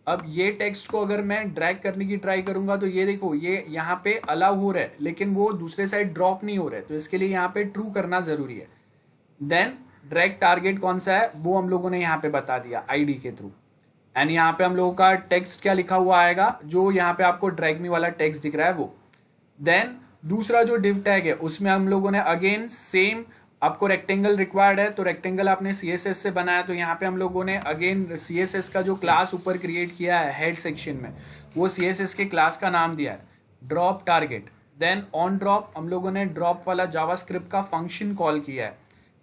A: अब ये टेक्स्ट को अगर मैं ड्रैग करने की ट्राई करूंगा तो ये देखो ये यहाँ पे अलाउ हो रहा है लेकिन वो दूसरे साइड ड्रॉप नहीं हो रहा है, तो इसके लिए यहाँ पे ट्रू करना जरूरी है। देन ड्रैग टारगेट कौन सा है वो हम लोगों ने यहाँ पे बता दिया आईडी के थ्रू। एंड यहाँ पे हम लोगों का टेक्स्ट क्या लिखा हुआ आएगा, जो यहाँ पे आपको ड्रैग मी वाला टेक्स्ट दिख रहा है वो। देन दूसरा जो div टैग है उसमें हम लोगों ने अगेन सेम, आपको रेक्टेंगल रिक्वायर्ड है तो रेक्टेंगल आपने CSS से बनाया, तो यहाँ पे हम लोगों ने अगेन CSS का जो क्लास ऊपर क्रिएट किया है हेड सेक्शन में, वो CSS के क्लास का नाम दिया है drop target. Then on drop हम लोगों ने ड्रॉप वाला जावास्क्रिप्ट का फंक्शन कॉल किया है।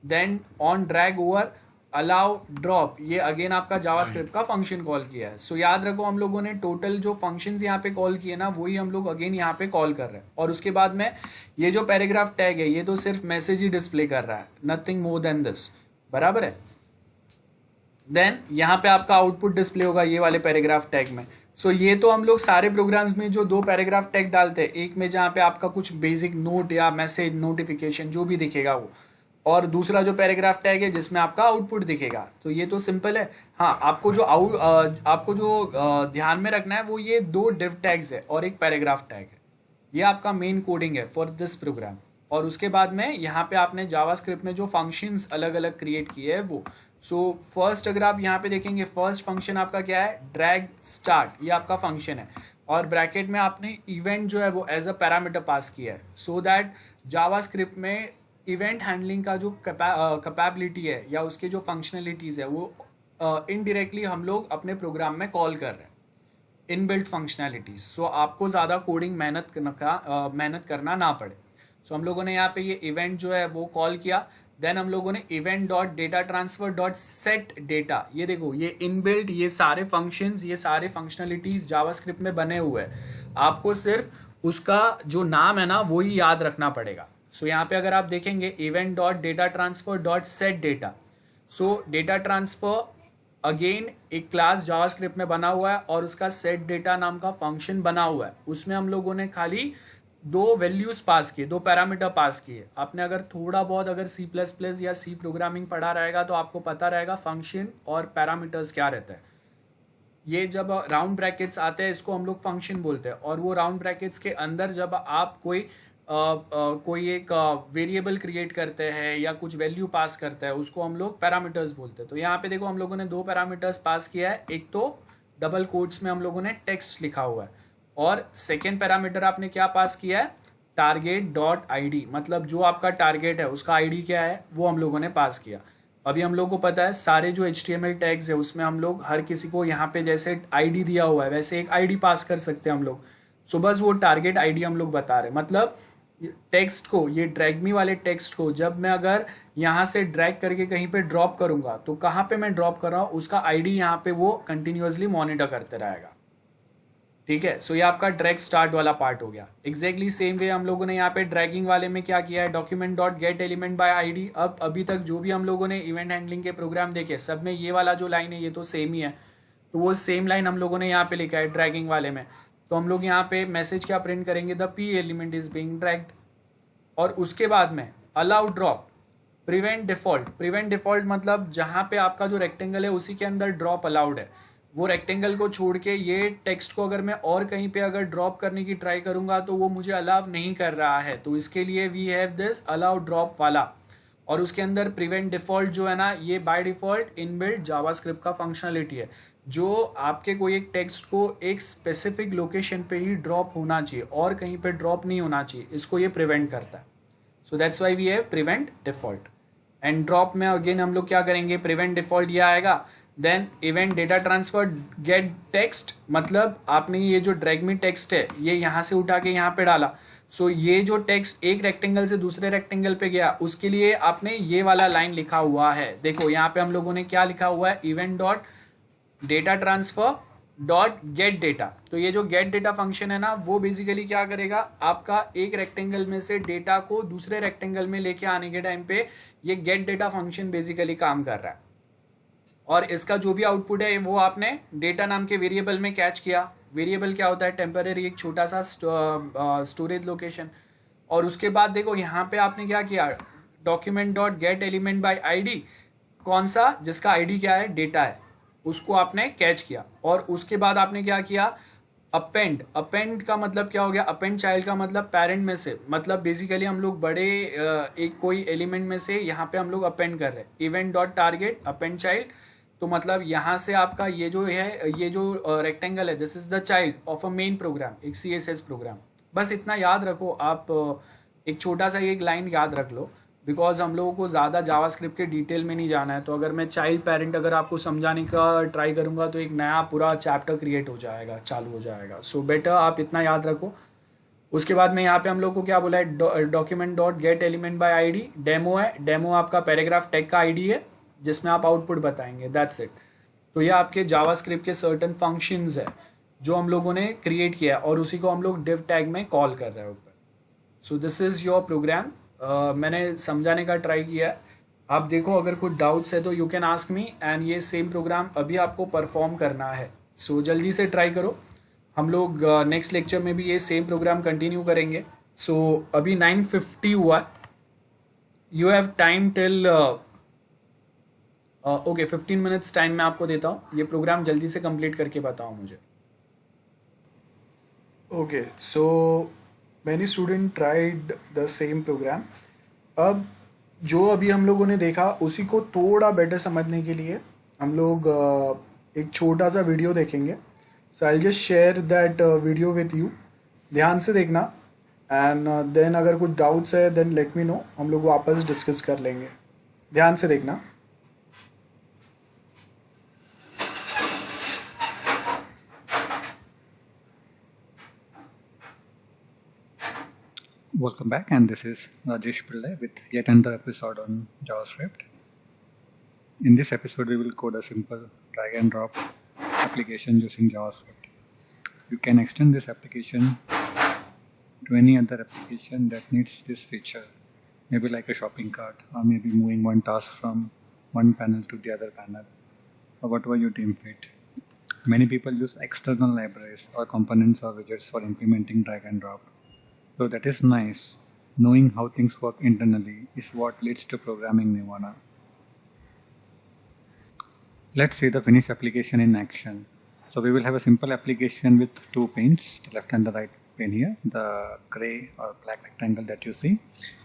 A: Then on drag over allow drop, ये अगेन आपका जावास्क्रिप्ट का फंक्शन कॉल किया है। सो याद रखो हम लोगों ने टोटल जो फंक्शंस यहाँ पे कॉल किए ना वही हम लोग अगेन यहाँ पे कॉल कर रहे हैं। और उसके बाद में ये जो पैराग्राफ टैग है ये तो सिर्फ मैसेज ही डिस्प्ले कर रहा है, नथिंग मोर देन दिस, बराबर है। देन यहाँ पे आपका आउटपुट डिस्प्ले होगा ये वाले पैराग्राफ टैग में। सो ये तो हम लोग सारे प्रोग्राम्स में जो 2 पैराग्राफ टैग डालते हैं, एक में जहाँ पे आपका कुछ बेसिक नोट या मैसेज नोटिफिकेशन जो भी दिखेगा वो, और दूसरा जो पैराग्राफ टैग है जिसमें आपका आउटपुट दिखेगा। तो ये तो सिंपल है। हाँ, आपको जो ध्यान में रखना है वो ये 2 div टैग्स है और एक पैराग्राफ टैग है, ये आपका मेन कोडिंग है फॉर दिस प्रोग्राम। और उसके बाद में यहाँ पे आपने जावास्क्रिप्ट में जो फंक्शंस अलग अलग क्रिएट किए हैं वो। सो फर्स्ट अगर आप यहाँ पे देखेंगे फर्स्ट फंक्शन आपका क्या है, ड्रैग स्टार्ट, ये आपका फंक्शन है और ब्रैकेट में आपने इवेंट जो है वो एज अ पैरामीटर पास किया है, सो दैट जावास्क्रिप्ट में इवेंट हैंडलिंग का जो कैपेबिलिटी है या उसके जो फंक्शनलिटीज़ है वो इनडायरेक्टली हम लोग अपने प्रोग्राम में कॉल कर रहे हैं, इनबिल्ट फंक्शनैलिटीज। सो आपको ज़्यादा कोडिंग मेहनत करना ना पड़े। सो हम लोगों ने यहाँ पे ये इवेंट जो है वो कॉल किया। देन हम लोगों ने event dot data transfer dot set data, ये देखो ये इनबिल्ट, ये सारे फंक्शंस, ये सारे फंक्शनलिटीज जावास्क्रिप्ट में बने हुए हैं, आपको सिर्फ उसका जो नाम है ना वो ही याद रखना पड़ेगा। सो यहाँ पे अगर आप देखेंगे event dot data transfer dot set data, सो डेटा ट्रांसफर अगेन एक क्लास जावास्क्रिप्ट में बना हुआ है और उसका सेट डेटा नाम का फंक्शन बना हुआ है। उसमें हम लोगों ने खाली 2 वैल्यूज पास किए, 2 पैरामीटर पास किए। आपने अगर थोड़ा बहुत अगर C++ या C प्रोग्रामिंग पढ़ा रहेगा तो आपको पता रहेगा फंक्शन और पैरामीटर्स क्या रहता है। ये जब राउंड ब्रैकेट्स आते हैं इसको हम लोग फंक्शन बोलते हैं, और वो राउंड ब्रैकेट्स के अंदर जब आप कोई एक वेरिएबल क्रिएट करते हैं या कुछ वैल्यू पास करते हैं उसको हम लोग पैरामीटर्स बोलते हैं। तो यहाँ पे देखो हम लोगों ने 2 पैरामीटर्स पास किया है, एक तो डबल कोट्स में हम लोगों ने टेक्स्ट लिखा हुआ है और सेकेंड पैरामीटर आपने क्या पास किया है, टारगेट डॉट ID, मतलब जो आपका टारगेट है उसका ID क्या है वो हम लोगों ने पास किया। अभी हम लोग को पता है सारे जो HTML टैग्स है उसमें हम लोग हर किसी को यहाँ पे जैसे ID दिया हुआ है वैसे एक ID पास कर सकते हैं हम लोग। सो बस वो टारगेट ID हम लोग बता रहे हैं, मतलब टेक्स्ट को, ये ड्रैग मी वाले टेक्स्ट को जब मैं अगर यहाँ से ड्रैग करके कहीं पे ड्रॉप करूंगा तो कहाँ पे मैं ड्रॉप कर रहा हूँ उसका ID यहाँ पे वो कंटिन्यूअसली मॉनिटर करते रहेगा। ठीक है, सो ये आपका ड्रैग स्टार्ट वाला पार्ट हो गया। एग्जैक्टली सेम वे हम लोगों ने यहाँ पे ड्रैगिंग वाले में क्या किया है, document dot get element by ID। अब अभी तक जो भी हम लोगों ने इवेंट हैंडलिंग के प्रोग्राम देखे सब में ये वाला जो लाइन है ये तो सेम ही है, तो वो सेम लाइन हम लोगों ने यहाँ पे लिखा है ड्रैगिंग वाले में। तो हम लोग यहाँ पे मैसेज क्या प्रिंट करेंगे, the P element is being dragged. और उसके बाद में allow drop, prevent default. Prevent default मतलब जहाँ पे आपका जो रेक्टेंगल है उसी के अंदर ड्रॉप अलाउड है, वो रेक्टेंगल को छोड़ के ये टेक्स्ट को अगर मैं और कहीं पे अगर ड्रॉप करने की ट्राई करूंगा तो वो मुझे अलाउ नहीं कर रहा है, तो इसके लिए we have this allow drop वाला। और उसके अंदर प्रिवेंट डिफॉल्ट जो है ना ये बाय डिफॉल्ट इनबिल्ट जावास्क्रिप्ट का फंक्शनलिटी है, जो आपके कोई एक टेक्स्ट को एक स्पेसिफिक लोकेशन पे ही ड्रॉप होना चाहिए और कहीं पे ड्रॉप नहीं होना चाहिए, इसको ये प्रिवेंट करता है। So that's why we have prevent default. And drop में अगेन हम लोग क्या करेंगे, प्रिवेंट डिफॉल्ट ये आएगा। Then event data transfer get text, मतलब आपने ये जो ड्रैग मी टेक्स्ट है ये यहाँ से उठा के यहाँ पे डाला। सो ये जो टेक्स्ट एक रेक्टेंगल से दूसरे रेक्टेंगल पे गया उसके लिए आपने ये वाला लाइन लिखा हुआ है। देखो यहाँ पे हम लोगों ने क्या लिखा हुआ है, event dot data transfer dot gate data. तो ये जो गेट डेटा फंक्शन है ना वो बेसिकली क्या करेगा, आपका एक रेक्टेंगल में से डेटा को दूसरे रेक्टेंगल में लेके आने के टाइम पे ये गेट डेटा फंक्शन बेसिकली काम कर रहा है। और इसका जो भी आउटपुट है वो आपने डेटा नाम के वेरिएबल में कैच किया। वेरिएबल क्या होता है, टेम्पररी एक छोटा सा स्टोरेज लोकेशन। और उसके बाद देखो यहाँ पे आपने क्या किया, document dot get element by ID, कौन सा, जिसका ID क्या है, डेटा है। उसको आपने कैच किया और उसके बाद आपने क्या किया, अपेंड का मतलब क्या हो गया, अपेंड चाइल्ड का मतलब पेरेंट में से, मतलब बेसिकली हम लोग बड़े एक कोई एलिमेंट में से यहाँ पे हम लोग अपेंड कर रहे हैं, event dot target append child. तो मतलब यहाँ से आपका ये जो है, ये जो रेक्टेंगल है, this is the child of a main program, एक CSS प्रोग्राम। बस इतना याद रखो आप, एक छोटा सा एक लाइन याद रख लो, बिकॉज हम लोगों को ज़्यादा जावास्क्रिप्ट के डिटेल में नहीं जाना है। तो अगर मैं चाइल्ड पेरेंट अगर आपको समझाने का ट्राई करूँगा तो एक नया पूरा चैप्टर क्रिएट हो जाएगा, चालू हो जाएगा। सो बेटर आप इतना याद रखो। उसके बाद में यहाँ पे हम लोग को क्या बोला है, document dot get element by ID, demo है, डेमो आपका पैराग्राफ टैग का आईडी है जिसमें आप आउटपुट बताएंगे, दैट्स इट। तो ये आपके जावास्क्रिप्ट के सर्टन फंक्शंस है जो हम लोगों ने क्रिएट किया और उसी को हम लोग डिव टैग में कॉल कर रहे हैं ऊपर। So this is your program. मैंने समझाने का ट्राई किया है, आप देखो अगर कुछ डाउट्स है तो you can ask me, and ये सेम प्रोग्राम अभी आपको परफॉर्म करना है। सो जल्दी से ट्राई करो। हम लोग नेक्स्ट लेक्चर में भी ये सेम प्रोग्राम कंटिन्यू करेंगे। सो अभी 9:50 हुआ है, you have time till okay 15 minutes time मैं आपको देता हूँ, ये प्रोग्राम जल्दी से कंप्लीट करके बताओ मुझे। Okay, so many student tried the same programme. अब जो अभी हम लोगों ने देखा उसी को थोड़ा बेटर समझने के लिए हम लोग एक छोटा सा वीडियो देखेंगे। So I just share that video with you, ध्यान से देखना, एंड देन अगर कुछ डाउट्स है देन लेट मी नो, हम लोग वापस डिस्कस कर लेंगे। ध्यान से देखना।
C: Welcome back, and this is Rajesh Pillai with yet another episode on JavaScript. In this episode, we will code a simple drag and drop application using JavaScript. You can extend this application to any other application that needs this feature, maybe like a shopping cart, or maybe moving one task from one panel to the other panel, or whatever you deem fit. Many people use external libraries or components or widgets for implementing drag and drop. Though that is nice, knowing how things work internally is what leads to programming nirvana. Let's see the finished application in action. So we will have a simple application with two panes, the left and the right pane here, the gray or black rectangle that you see,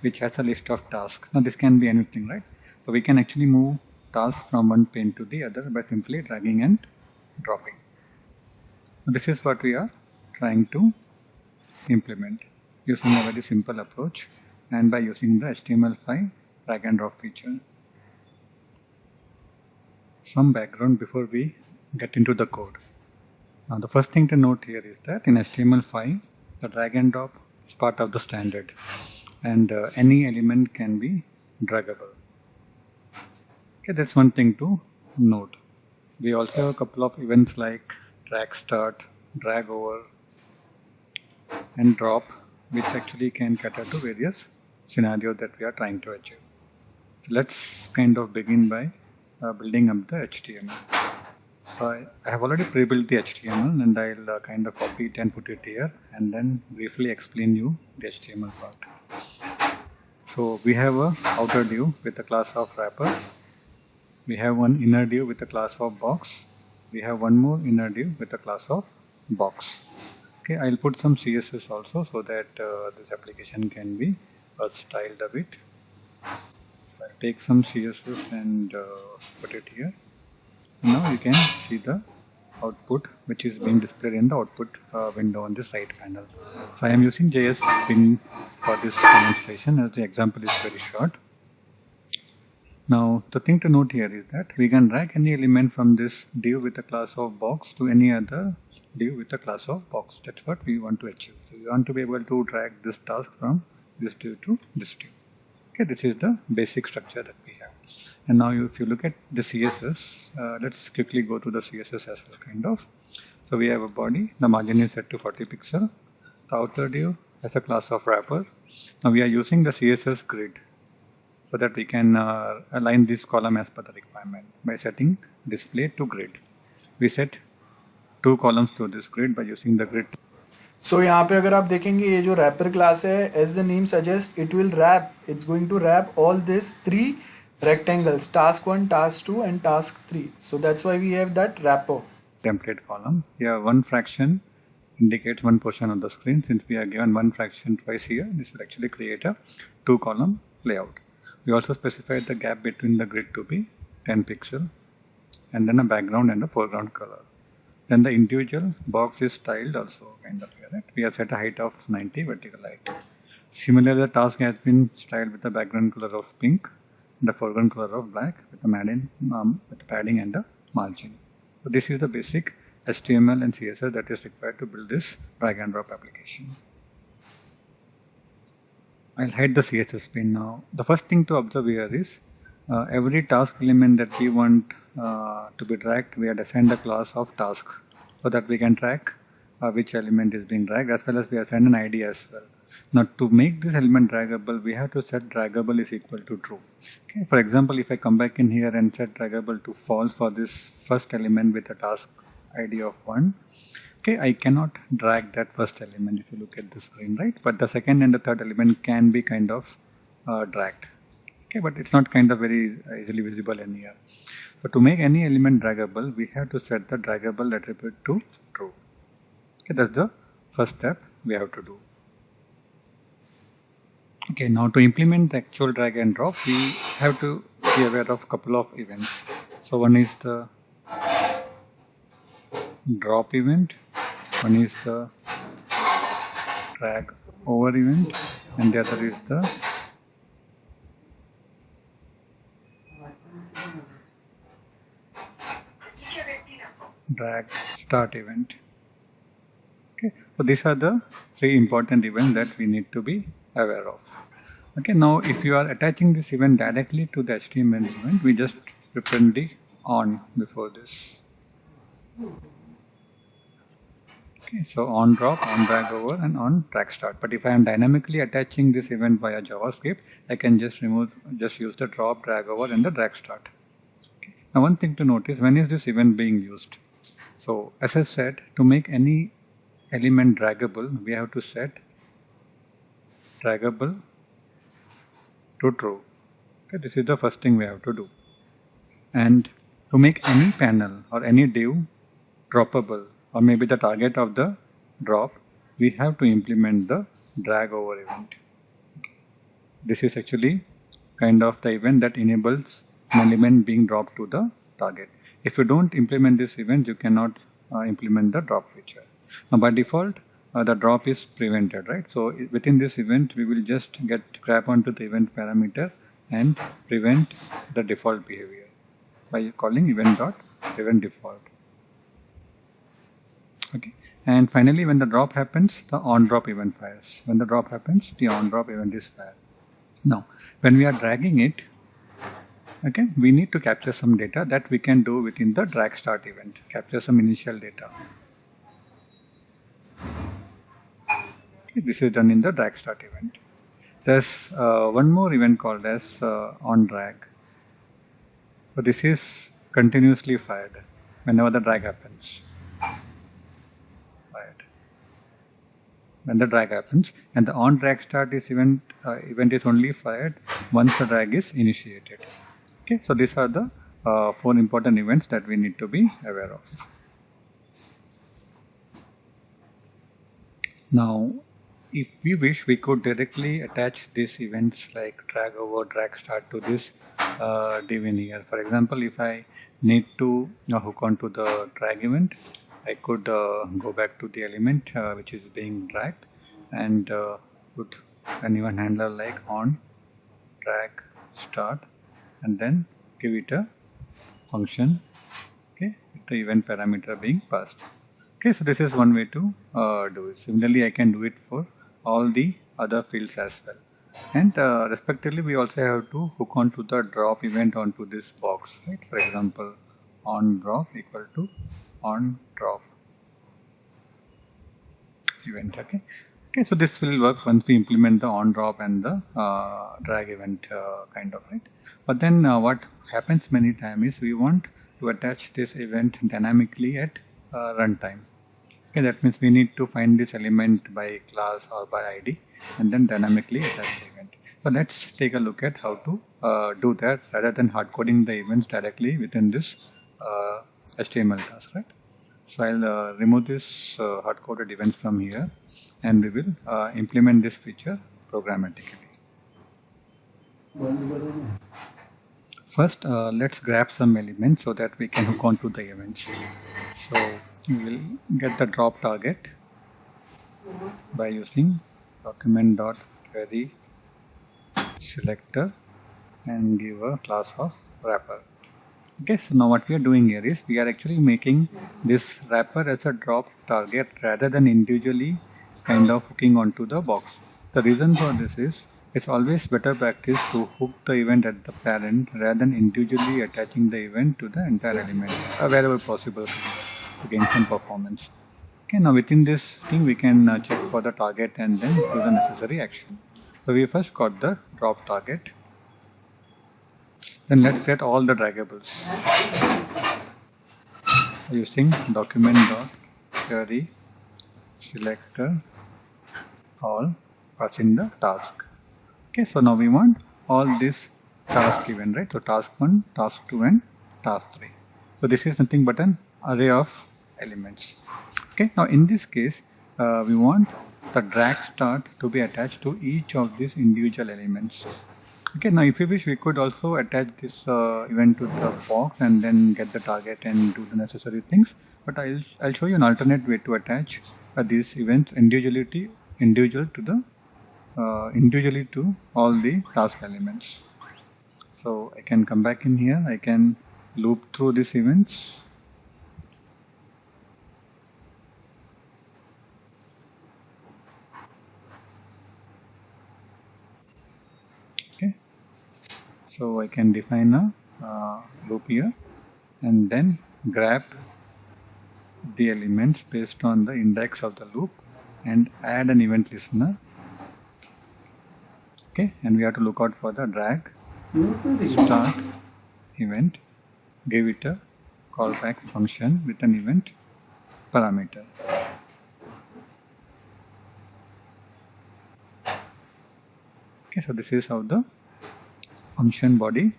C: which has a list of tasks. Now this can be anything, right? So we can actually move tasks from one pane to the other by simply dragging and dropping. This is what we are trying to implement using a very simple approach and by using the HTML5 drag and drop feature. Some background before we get into the code. Now the first thing to note here is that in HTML5 the drag and drop is part of the standard, and any element can be draggable. Okay, that's one thing to note. We also have a couple of events like drag start, drag over, and drop, which actually can cater to various scenarios that we are trying to achieve. So let's kind of begin by building up the HTML. So I have already pre-built the HTML, and I'll kind of copy it and put it here, and then briefly explain you the HTML part. So we have a outer div with a class of wrapper. We have one inner div with a class of box. We have one more inner div with a class of box. Okay, I'll put some CSS also so that this application can be styled a bit. So I'll take some CSS and put it here. Now you can see the output which is being displayed in the output window on this right panel. So I am using JS Bin for this demonstration as the example is very short. Now the thing to note here is that we can drag any element from this div with a class of box to any other div with a class of box. That's what we want to achieve. So we want to be able to drag this task from this div to this div. Okay, this is the basic structure that we have. And now if you look at the CSS, let's quickly go to the CSS as well kind of. So we have a body, the margin is set to 40 pixel. The outer div has a class of wrapper. Now we are using the CSS grid so that we can align this column as per the requirement by setting display to grid. We set 2 columns to this grid by using the grid.
A: So यहाँ पे अगर आप देखेंगे ये जो wrapper class है, as the name suggests, it will wrap, it's going to wrap all this 3 rectangles, task 1, task 2 and task 3. So that's why we have that wrapper.
C: Template column. Here one fraction indicates one portion of the screen. Since we are given one fraction twice here, this will actually create a 2-column layout. We also specified the gap between the grid to be 10 pixel and then a background and a foreground color. Then the individual box is styled also kind of here, right? We have set a height of 90 vertical height. Similarly, the task has been styled with the background color of pink and the foreground color of black with the padding and the margin. So this is the basic HTML and CSS that is required to build this drag and drop application. I'll hide the CSS pane now. The first thing to observe here is every task element that we want to be dragged, we have assigned the class of task so that we can track which element is being dragged, as well as we assign an ID as well. Now to make this element draggable, we have to set draggable is equal to true. Okay. For example, if I come back in here and set draggable to false for this first element with a task ID of 1, okay, I cannot drag that first element if you look at the screen, right? But the second and the third element can be kind of dragged. Okay, but it's not kind of very easily visible in here. So to make any element draggable, we have to set the draggable attribute to true. Okay, that's the first step we have to do. Okay, now to implement the actual drag and drop, we have to be aware of a couple of events. So one is the drop event, one is the drag over event, and the other is the drag start event. Okay, so these are the 3 important events that we need to be aware of. Okay, now if you are attaching this event directly to the HTML event, we just reprint the on before this. Okay, so on drop, on drag over, and on drag start. But if I am dynamically attaching this event via JavaScript, I can just use the drop, drag over, and the drag start. Okay. Now one thing to notice, when is this event being used? So as I said, to make any element draggable, we have to set draggable to true. Okay, this is the first thing we have to do. And to make any panel or any div droppable, or maybe the target of the drop, we have to implement the drag over event. This is actually kind of the event that enables an element being dropped to the target. If you don't implement this event, you cannot implement the drop feature. Now by default, the drop is prevented, right? So within this event, we will just grab onto the event parameter and prevent the default behavior by calling event.prevent default. Okay. And finally, when the drop happens, the on drop event fires. When the drop happens, the on drop event is fired. Now, when we are dragging it, okay, we need to capture some data that we can do within the drag start event. Capture some initial data. Okay, this is done in the drag start event. There's one more event called as on drag. So this is continuously fired whenever the drag happens. When the drag happens, and the on drag start is event is only fired once the drag is initiated. Okay, so these are the 4 important events that we need to be aware of. Now, if we wish, we could directly attach these events like drag over, drag start to this div in here. For example, if I need to hook onto the drag event, I could go back to the element which is being dragged and put an event handler like on drag start and then give it a function, okay, with the event parameter being passed. Okay, so this is one way to do it. Similarly, I can do it for all the other fields as well. And respectively, we also have to hook onto the drop event onto this box, right? For example, on drop equal to on drop event. Okay, so this will work once we implement the on drop and the drag event kind of, right? But then what happens many times is we want to attach this event dynamically at runtime. Okay, that means we need to find this element by class or by ID and then dynamically attach the event. So let's take a look at how to do that rather than hard coding the events directly within this HTML task, right? So I'll remove this hard coded events from here, and we will implement this feature programmatically. First, let's grab some elements so that we can hook onto the events. So we will get the drop target by using document.query selector and give a class of wrapper. Okay, so now what we are doing here is we are actually making this wrapper as a drop target rather than individually kind of hooking onto the box. The reason for this is it's always better practice to hook the event at the parent rather than individually attaching the event to the entire element wherever possible to gain some performance. Okay, now within this thing we can check for the target and then do the necessary action. So we first got the drop target. Then let's get all the draggables using document.query selector all passing the task. Okay, so now we want all this task event, right? So task 1, task 2 and task 3. So this is nothing but an array of elements. Okay, now in this case we want the drag start to be attached to each of these individual elements. Okay, now if you wish we could also attach this event to the box and then get the target and do the necessary things, but I'll show you an alternate way to attach these events individually to all the task elements. So I can come back in here, I can loop through these events. So I can define a loop here and then grab the elements based on the index of the loop and add an event listener. Okay, and we have to look out for the drag start event, give it a callback function with an event parameter. Okay, so this is how the function body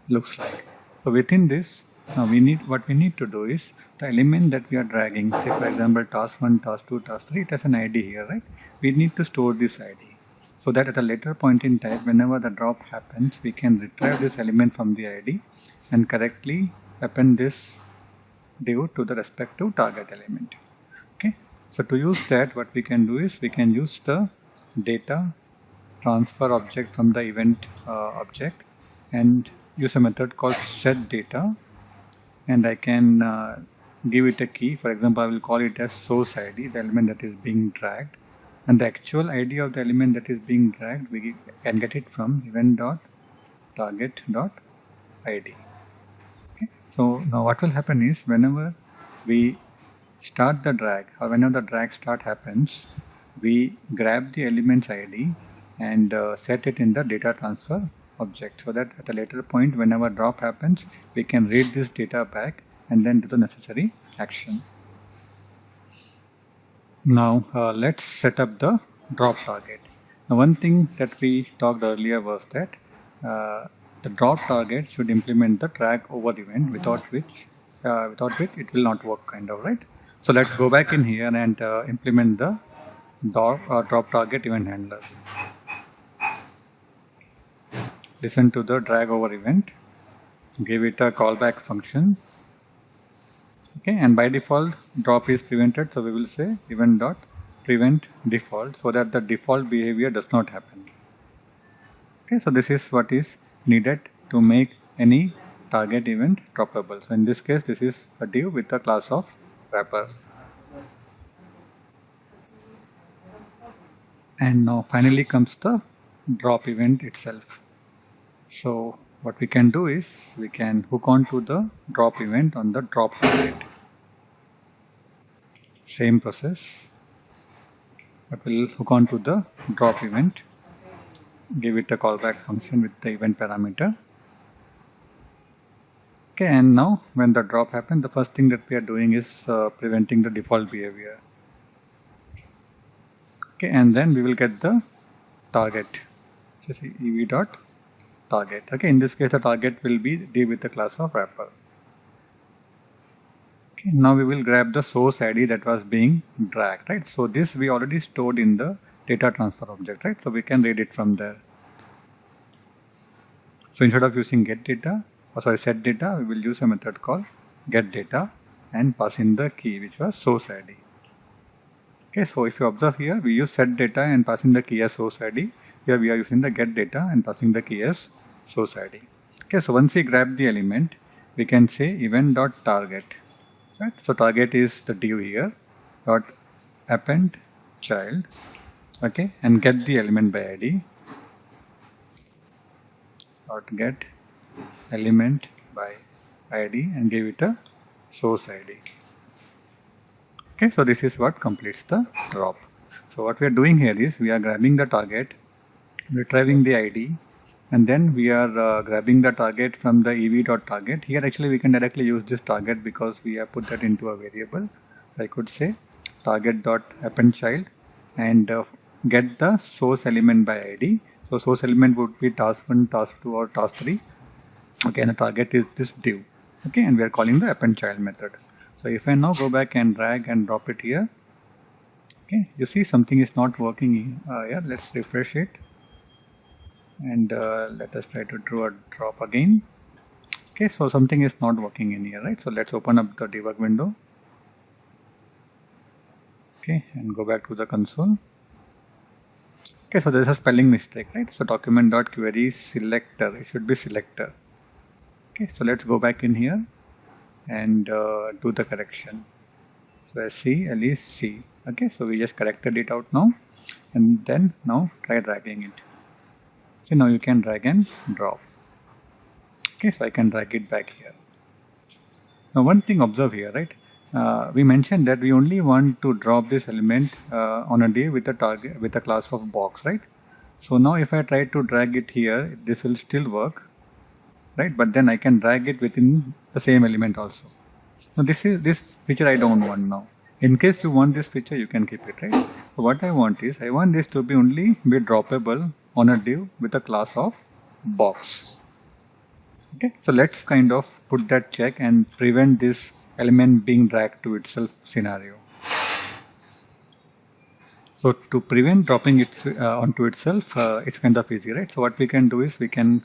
C: looks like. So within this, now what we need to do is the element that we are dragging, say for example task 1, task 2, task 3, it has an ID here, right? We need to store this ID so that at a later point in time, whenever the drop happens, we can retrieve this element from the ID and correctly append this div to the respective target element. Okay, so to use that, what we can do is we can use the data transfer object from the event object and use a method called setData, and I can give it a key. For example, I will call it as source ID, the element that is being dragged, and the actual ID of the element that is being dragged we can get it from event.target.id. Okay. So now what will happen is whenever we start the drag or whenever the drag start happens, we grab the element's ID and set it in the data transfer object so that at a later point whenever drop happens we can read this data back and then do the necessary action. Now let's set up the drop target. Now one thing that we talked earlier was that the drop target should implement the drag over event without which it will not work, kind of, right? So let's go back in here and implement the drop target event handler. Listen to the drag over event, give it a callback function. Okay, and by default drop is prevented, so we will say event.prevent default so that the default behavior does not happen. Okay, so this is what is needed to make any target event droppable. So in this case this is a div with a class of wrapper. And now finally comes the drop event itself. So what we can do is we can hook on to the drop event on the drop target. Same process, but we'll hook on to the drop event, give it a callback function with the event parameter. Okay, and now when the drop happens, the first thing that we are doing is preventing the default behavior. Okay, and then we will get the target. just ev dot target. Okay, in this case the target will be div with the class of wrapper. Okay, now we will grab the source ID that was being dragged, right? So this we already stored in the data transfer object, right? So we can read it from there. So instead of using get data, set data, we will use a method called get data and pass in the key which was source ID. Okay, so if you observe here, we use set data and passing the key as source ID. Here we are using the get data and passing the key as source ID. Okay, so once we grab the element, we can say event.target. Right? So target is the div here, dot append child, okay, and get the element by ID, dot get element by ID and give it a source ID. Okay, so this is what completes the drop. So what we are doing here is we are grabbing the target, retrieving the ID, and then we are grabbing the target from the ev.target. Here actually we can directly use this target because we have put that into a variable. So I could say target.append child and get the source element by ID. So source element would be task 1, task 2 or task 3. Okay, and the target is this div. Okay, and we are calling the append child method. So if I now go back and drag and drop it here, okay, you see something is not working here. Let's refresh it and let us try to draw a drop again. Okay, so something is not working in here, right? So let's open up the debug window. Okay, and go back to the console. Okay, so there's a spelling mistake, right? So document.query selector, it should be selector. Okay, so let's go back in here and do the correction. So SCL is C. Okay, so we just corrected it out now, and then now try dragging it. So now you can drag and drop. Okay, so I can drag it back here. Now one thing observe here, right? We mentioned that we only want to drop this element on a div with a target with a class of box, right? So now if I try to drag it here, this will still work, right? But then I can drag it within the same element also. Now this feature I don't want now. In case you want this feature, you can keep it, right? So what I want is I want this to be only be droppable on a div with a class of box. Okay, so let's kind of put that check and prevent this element being dragged to itself scenario. So to prevent dropping it onto itself, it's kind of easy, right? So what we can do is we can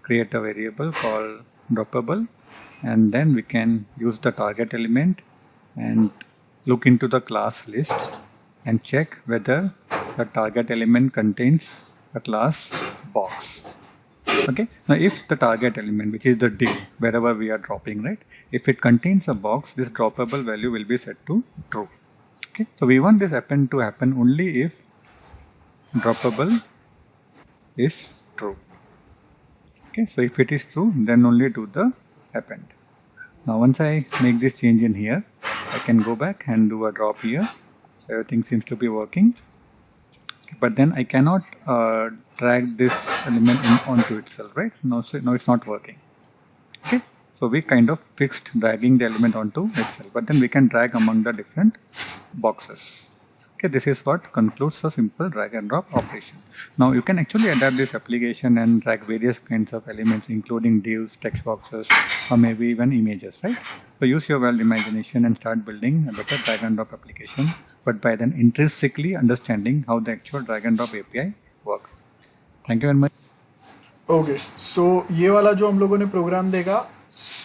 C: create a variable called droppable, and then we can use the target element and look into the class list and check whether the target element contains a class box. Okay, now if the target element, which is the div wherever we are dropping, right, if it contains a box, this droppable value will be set to true. Okay, so we want this append to happen only if droppable is true. Okay, so if it is true, then only do the append. Now once I make this change in here, I can go back and do a drop here. So everything seems to be working. But then I cannot drag this element onto itself, right? So now it's not working. Okay, so we kind of fixed dragging the element onto itself, but then we can drag among the different boxes. Okay, this is what concludes a simple drag and drop operation. Now you can actually adapt this application and drag various kinds of elements, including divs, text boxes, or maybe even images, right? So use your wild imagination and start building a better drag and drop application, but by then intrinsically understanding how the actual drag and drop API work. Thank you very much.
A: Okay, so ये वाला जो हम लोगों ने programme देखा,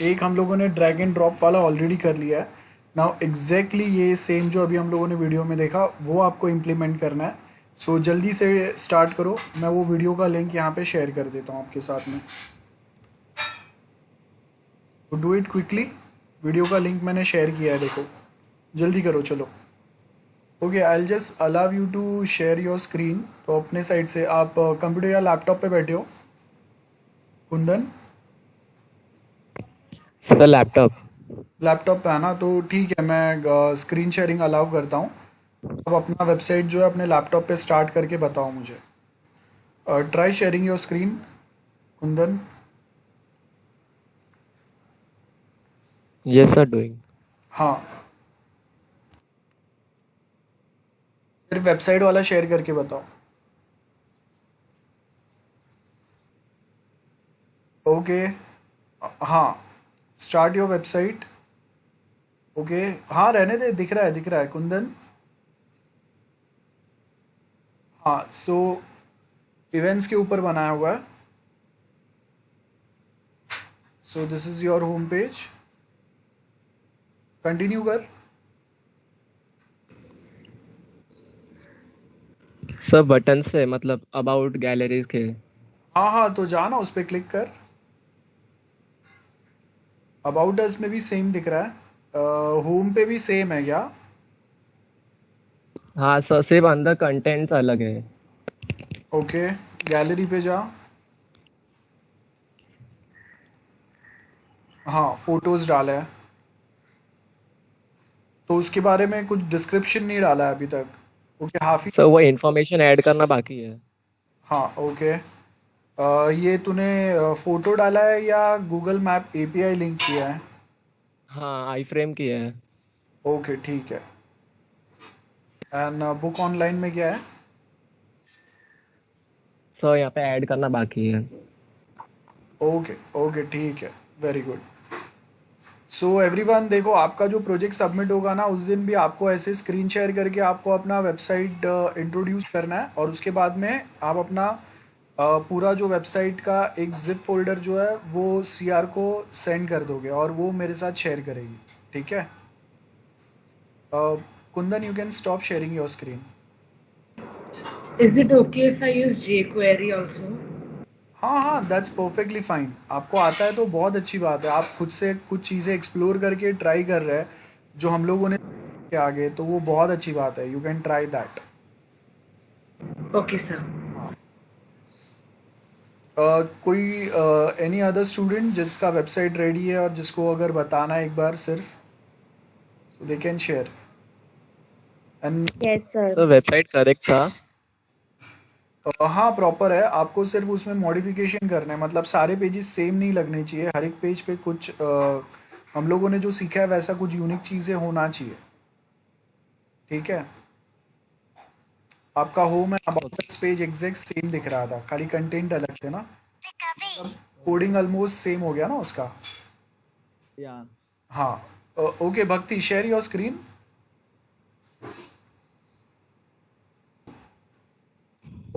A: एक हम लोगों ने ड्रैग एंड ड्रॉप वाला ऑलरेडी कर लिया है. नाउ एग्जैक्टली ये सेम जो अभी हम लोगों ने वीडियो में देखा वो आपको इम्प्लीमेंट करना है. सो जल्दी से स्टार्ट करो. मैं वो वीडियो का लिंक यहाँ पे शेयर कर देता हूँ आपके साथ में. तो डू इट क्विकली. वीडियो का लिंक मैंने शेयर किया है, देखो जल्दी करो. चलो okay, I will just allow you to share your screen. तो अपने साइड से आप कंप्यूटर या लैपटॉप पे बैठे हो कुंदन?
D: सर लैपटॉप
A: पे है ना, तो ठीक है, मैं स्क्रीन शेयरिंग अलाउ करता हूँ. अब अपना वेबसाइट जो है अपने लैपटॉप पे स्टार्ट करके बताओ मुझे. Try sharing your screen Kundan.
D: Yes sir doing.
A: हाँ, सिर्फ वेबसाइट वाला शेयर करके बताओ. ओके, हाँ, स्टार्ट योर वेबसाइट। ओके, हाँ रहने दे, दिख रहा है कुंदन। हाँ, सो इवेंट्स के ऊपर बनाया हुआ है। So this is your home page, continue कर।
D: सब बटन से मतलब अबाउट गैलरीज के।
A: हाँ हाँ, तो जा ना, उस पर क्लिक कर। अबाउट अस में भी सेम दिख रहा है, होम पे भी सेम है क्या?
D: हाँ सर, सिर्फ अंदर कंटेंट्स अलग है।
A: ओके, गैलरी पे जा। हाँ, फोटोज डाला है, तो उसके बारे में कुछ डिस्क्रिप्शन नहीं डाला है अभी तक। ओके, हाफी।
D: सर वो इंफॉर्मेशन ऐड करना बाकी है।
A: हाँ, ओके। ये तूने फोटो डाला है या गूगल मैप एपीआई लिंक किया है?
D: हाँ आई फ्रेम की है।
A: ओके, ठीक है। एंड बुक ऑनलाइन में क्या है?
D: सर यहाँ पे ऐड करना बाकी है।
A: ओके ओके, ठीक है, वेरी गुड। सो एवरीवन, देखो, आपका जो प्रोजेक्ट सबमिट होगा ना, उस दिन भी आपको ऐसे स्क्रीन शेयर करके आपको अपना वेबसाइट इंट्रोड्यूस करना है, और उसके बाद में आप अपना पूरा जो वेबसाइट का एक जिप फोल्डर जो है वो सीआर को सेंड कर दोगे, और वो मेरे साथ शेयर करेगी। ठीक है? Kundan, you can stop sharing your screen.
E: Is it okay if I use jQuery also?
A: हाँ हाँ, दैट्स परफेक्टली फाइन। आपको आता है तो बहुत अच्छी बात है। आप खुद से कुछ चीज़ें एक्सप्लोर करके ट्राई कर रहे हैं जो हम लोगों ने के आगे, तो वो बहुत अच्छी बात है। You can try that.
E: Okay, sir.
A: कोई एनी अदर स्टूडेंट जिसका वेबसाइट रेडी है और जिसको अगर बताना है एक बार सिर्फ, so they can share. And
B: Yes, sir.
D: Sir website correct था।
A: हाँ, प्रॉपर है। आपको सिर्फ उसमें मॉडिफिकेशन करना है, मतलब सारे पेजेस सेम नहीं लगने चाहिए। हर एक पेज पे कुछ हम लोगों ने जो सीखा है वैसा कुछ यूनिक चीज़ें होना चाहिए। ठीक है? आपका होम है, अबाउट पेज एग्जैक्ट सेम दिख रहा था, खाली कंटेंट अलग थे ना। कोडिंग ऑलमोस्ट सेम हो गया ना उसका।
D: या
A: हाँ, ओके भक्ति, share your screen.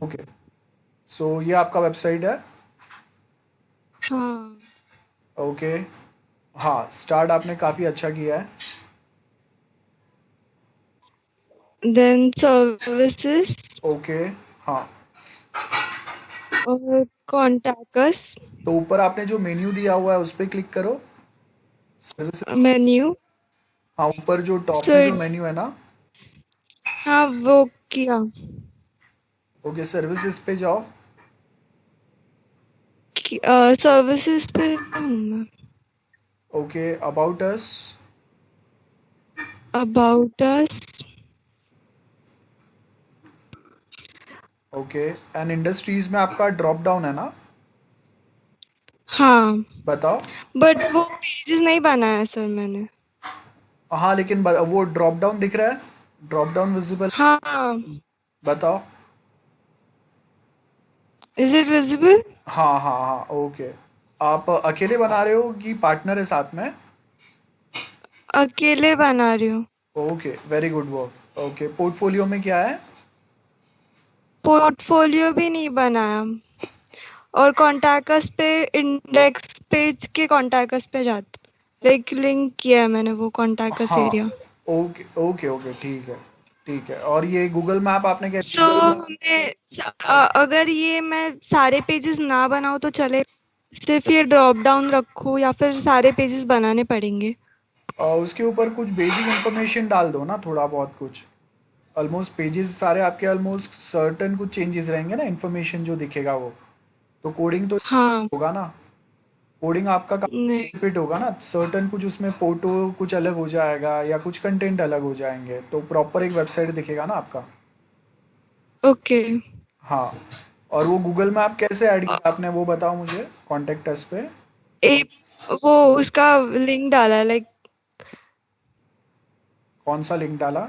A: Okay, so ये आपका वेबसाइट है।
F: हाँ।
A: ओके, हाँ, स्टार्ट आपने काफ़ी अच्छा किया है।
F: देन सर्विसेज
A: ओके, हाँ,
F: और कॉन्टैक्ट अस,
A: तो ऊपर आपने जो मेन्यू दिया हुआ है उस पर क्लिक करो, सर्विस।
F: मेन्यू।
A: हाँ, ऊपर जो टॉप में जो
F: सर
A: मेन्यू है ना।
F: हाँ वो किया।
A: ओके, सर्विसेज पे जाओ।
F: सर्विसेज पे हूँ मैं।
A: Okay, about us.
F: About us.
A: Okay, and industries में आपका ड्रॉप डाउन है ना?
F: हाँ,
A: बताओ।
F: बट वो पेजेस नहीं बनाया सर मैंने।
A: हाँ, लेकिन वो ड्रॉप डाउन दिख रहा है, ड्रॉप डाउन विजिबल।
F: हाँ,
A: बताओ।
F: Is it visible?
A: हाँ हाँ हाँ, ओके। आप अकेले बना रहे हो कि पार्टनर है साथ में?
F: अकेले बना रही हूँ।
A: Okay, very good work. Okay, portfolio में क्या है?
F: पोर्टफोलियो भी नहीं बनाया। और कॉन्टैक्ट अस पे इंडेक्स पेज के कॉन्टैक्ट अस पे जाते, लाइक लिंक किया है मैंने वो कॉन्टैक्ट अस
A: हाँ,
F: एरिया।
A: ओके ओके ओके, ठीक है, ठीक है। और ये गूगल मैप आपने क्या?
F: सो हमें अगर ये मैं सारे पेजेस ना बनाऊँ तो चले, सिर्फ ये ड्रॉप डाउन रखूँ या फिर सारे पेजेस बनाने पड़ेंगे?
A: उसके ऊपर कुछ बेसिक इंफॉर्मेशन डाल दो ना, थोड़ा बहुत कुछ। ऑलमोस्ट पेजेस सारे आपके ऑलमोस्ट सर्टन कुछ चेंजेस रहेंगे ना, इन्फॉर्मेशन जो दिखेगा वो। तो कोडिंग तो
F: हाँ।
A: होगा ना, कोडिंग आपका
F: नहीं।
A: रिपीट होगा ना, सर्टन कुछ उसमें फोटो कुछ अलग हो जाएगा या कुछ कंटेंट अलग हो जाएंगे, तो प्रॉपर एक वेबसाइट दिखेगा ना आपका।
F: ओके।
A: हाँ, और वो गूगल मैप कैसे ऐड किया आपने, वो बताओ मुझे कॉन्टेक्ट अस पे।
F: ए वो उसका लिंक डाला, लाइक
A: कौन सा लिंक डाला?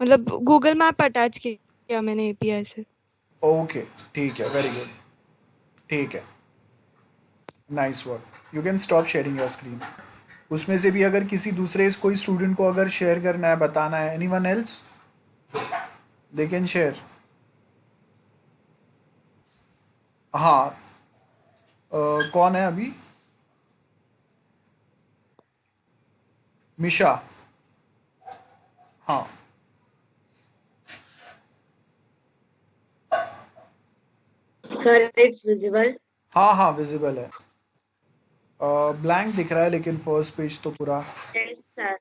F: मतलब गूगल मैप अटैच किया मैंने एपीआई से।
A: ओके, ठीक है, वेरी गुड, ठीक है। Nice work, you can stop sharing your screen. उसमें से भी अगर किसी दूसरे कोई स्टूडेंट को अगर शेयर करना है, बताना है, anyone else they can share. हाँ, कौन है अभी? मिशा। हाँ
G: Sir, it's visible.
A: हाँ हाँ विजिबल है। ब्लैंक दिख रहा है लेकिन फर्स्ट पेज तो पूरा।
G: Yes, sir.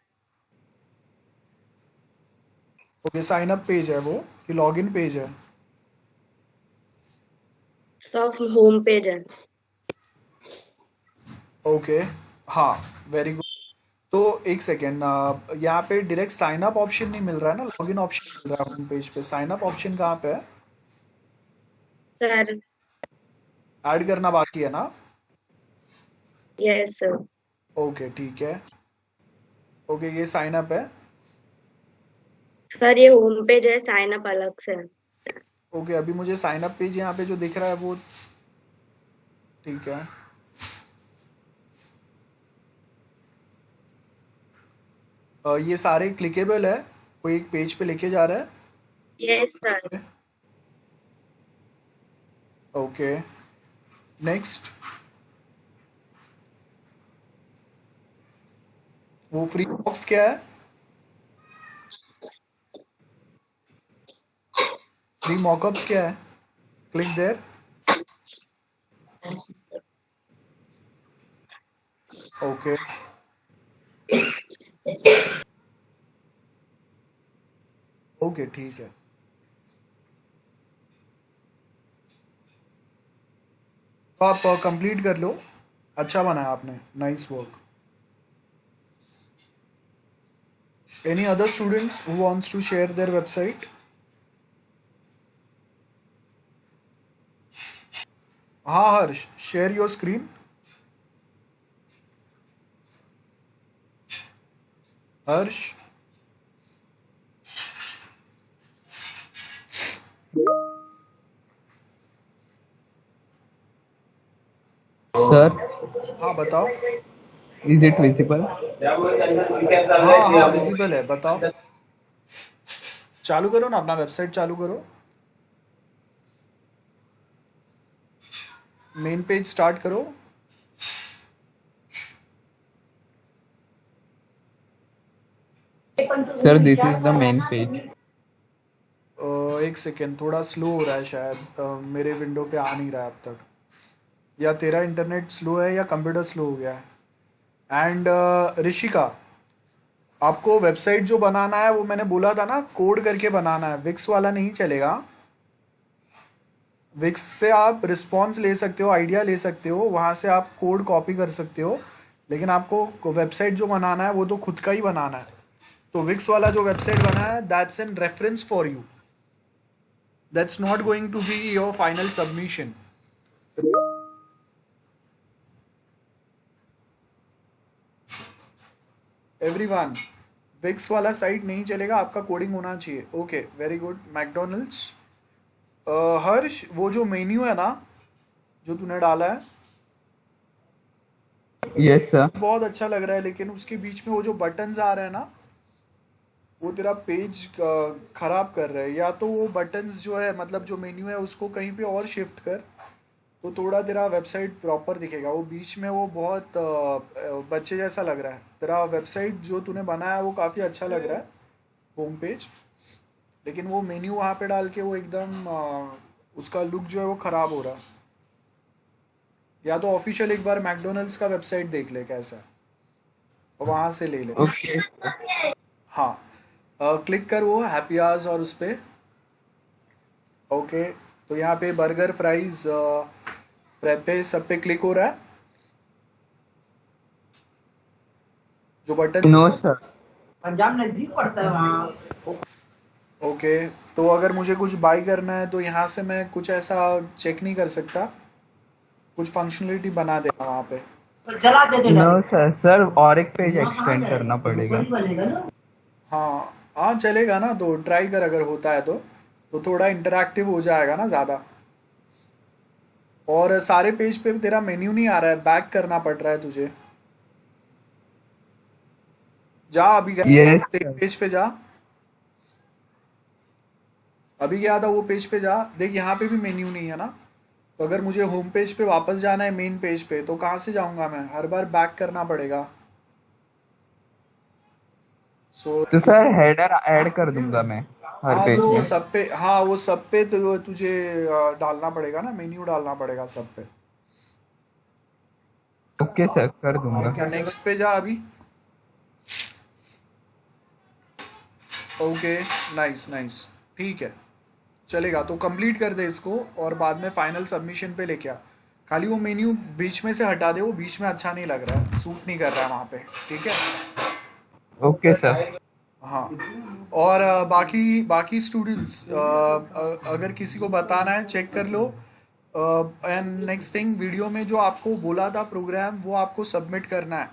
A: Okay, sign up page है वो कि लॉगिन पेज है?
G: Soft home page है।
A: ओके, हाँ, वेरी गुड। तो एक सेकेंड, यहाँ पे डायरेक्ट साइन अप ऑप्शन नहीं मिल रहा है ना, लॉगिन ऑप्शन मिल रहा है होम पेज पे। साइन अप ऑप्शन कहाँ पे है?
G: Sir,
A: ऐड करना बाकी है ना?
G: yes, sir.
A: ओके ठीक है। ओके, ये साइन अप है।
G: सर ये होम पेज है, साइन अप अलग से है।
A: ओके, अभी मुझे साइन अप पेज यहाँ पे जो दिख रहा है वो ठीक है। ये सारे क्लिकेबल है, कोई एक पेज पे लेके जा रहा है?
G: Yes, sir.
A: Okay, next. वो फ्री बॉक्स क्या है? फ्री मॉकअप्स क्या है? Click there. ओके, ओके ठीक है। तो आप कंप्लीट कर लो, अच्छा बनाया आपने, nice work. Any other students who wants to share their website? हाँ Harsh, share your screen. Harsh,
H: Sir,
A: हाँ बताओ।
H: is it visible?
A: हाँ हाँ विजिबल है, बताओ। चालू करो ना, अपना वेबसाइट चालू करो, मेन पेज स्टार्ट करो।
H: Sir, this is the main page.
A: एक सेकेंड, थोड़ा स्लो हो रहा है शायद, मेरे विंडो पे आ नहीं रहा है अब तक। या तेरा इंटरनेट स्लो है या कंप्यूटर स्लो हो गया है। एंड ऋषिका, आपको वेबसाइट जो बनाना है वो मैंने बोला था ना, कोड करके बनाना है, विक्स वाला नहीं चलेगा। विक्स से आप रिस्पॉन्स ले सकते हो, आइडिया ले सकते हो, वहाँ से आप कोड कॉपी कर सकते हो, लेकिन आपको वेबसाइट जो बनाना है वो तो खुद का ही बनाना है। तो विक्स वाला जो वेबसाइट बना है, that's an reference for you, that's not going to be your final submission. Everyone, Wix वाला साइट नहीं चलेगा, आपका कोडिंग होना चाहिए। Okay, very good. McDonald's, Harsh, वो जो मेन्यू है ना जो तूने डाला है,
H: Yes, sir.
A: बहुत अच्छा लग रहा है, लेकिन उसके बीच में वो जो बटन्स आ रहे हैं ना, वो तेरा पेज खराब कर रहे हैं। या तो वो बटन्स जो है, मतलब जो मेन्यू है, उसको कहीं पे और शिफ्ट कर, तो थोड़ा तेरा वेबसाइट प्रॉपर दिखेगा। वो बीच में वो बहुत बच्चे जैसा लग रहा है। तेरा वेबसाइट जो तूने बनाया है वो काफ़ी अच्छा लग रहा है, होम पेज, लेकिन वो मेन्यू वहाँ पे डाल के वो एकदम उसका लुक जो है वो ख़राब हो रहा है। या तो ऑफिशियल एक बार मैकडोनल्ड्स का वेबसाइट देख ले कैसा है, और वहाँ से ले ले।
H: Okay.
A: हाँ, क्लिक कर वो हैप्पी आवर्स और उस पर। ओके, तो यहाँ पे बर्गर, फ्राइज, फ्रैपे, सब पे क्लिक हो रहा है जो बटन।
H: No, sir.
I: पंजाब नजदीक पड़ता है वहाँ।
A: ओके, तो अगर मुझे कुछ बाई करना है तो यहाँ से मैं कुछ ऐसा चेक नहीं कर सकता, कुछ फंक्शनलिटी बना देना वहाँ पे।
I: तो जला देते
H: No, sir. Sir, और एक पेज एक्सटेंड करना पड़ेगा.
I: बनेगा ना।
A: हाँ हाँ चलेगा ना, तो ट्राई कर, अगर होता है तो थोड़ा इंटरैक्टिव हो जाएगा ना ज़्यादा। और सारे पेज पे तेरा मेन्यू नहीं आ रहा है, बैक करना पड़ रहा है तुझे। जा अभी गया
H: Yes,
A: देख
H: sir.
A: पेज पे जा, अभी गया था वो पेज पे जा, देख यहाँ पे भी मेन्यू नहीं है ना। तो अगर मुझे होम पेज पे वापस जाना है मेन पेज पे तो कहाँ से जाऊंगा मैं, हर बार बैक करना पड़ेगा। सो
H: तो सर हेडर ऐड कर दूंगा मैं हर
A: हाँ
H: पेज
A: तो
H: में।
A: सब पे, हाँ वो सब पे तो तुझे डालना पड़ेगा ना, मेन्यू डालना पड़ेगा सब पे।
H: ओके सर, कर दूंगा।
A: क्या नेक्स्ट पे जा अभी। ओके नाइस नाइस, ठीक है चलेगा। तो कंप्लीट कर दे इसको और बाद में फाइनल सबमिशन पे लेके आ। खाली वो मेन्यू बीच में से हटा दे, वो बीच में अच्छा नहीं लग रहा है, सूट नहीं कर रहा है वहाँ पे, ठीक है।
H: Okay sir.
A: हाँ और बाकी स्टूडेंट्स अगर किसी को बताना है चेक कर लो। एंड नेक्स्ट थिंग, वीडियो में जो आपको बोला था प्रोग्राम वो आपको सबमिट करना है।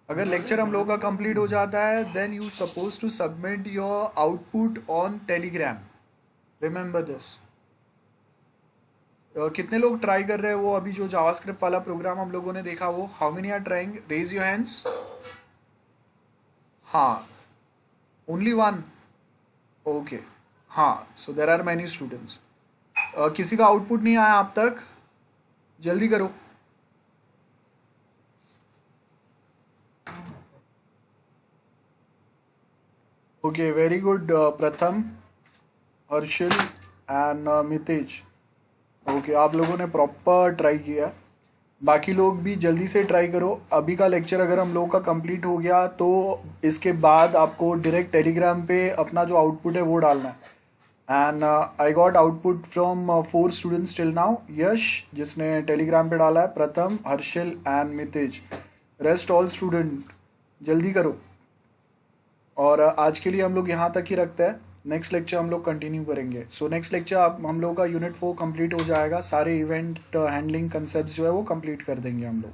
A: अगर लेक्चर हम लोग का कंप्लीट हो जाता है then you suppose to submit your output on Telegram, remember this. कितने लोग ट्राई कर रहे हैं वो अभी जो जावास्क्रिप्ट वाला प्रोग्राम हम लोगों ने देखा वो, how many are trying, raise your hands. हाँ ओनली वन, ओके हाँ, so there are many students. किसी का आउटपुट नहीं आया अब तक, जल्दी करो। ओके वेरी गुड प्रथम, हर्षिल एंड मितेज। ओके आप लोगों ने प्रॉपर ट्राई किया, बाकी लोग भी जल्दी से ट्राई करो। अभी का लेक्चर अगर हम लोगों का कंप्लीट हो गया तो इसके बाद आपको डायरेक्ट टेलीग्राम पे अपना जो आउटपुट है वो डालना है। And I got output from 4 students till now. Yash जिसने टेलीग्राम पे डाला है, Pratham, Harshil and Mitej. Rest all student जल्दी करो। और आज के लिए हम लोग यहाँ तक ही रखते हैं, नेक्स्ट लेक्चर हम लोग कंटिन्यू करेंगे। सो नेक्स्ट लेक्चर हम लोग का यूनिट 4 कंप्लीट हो जाएगा, सारे इवेंट हैंडलिंग कंसेप्ट जो है वो कंप्लीट कर देंगे हम लोग।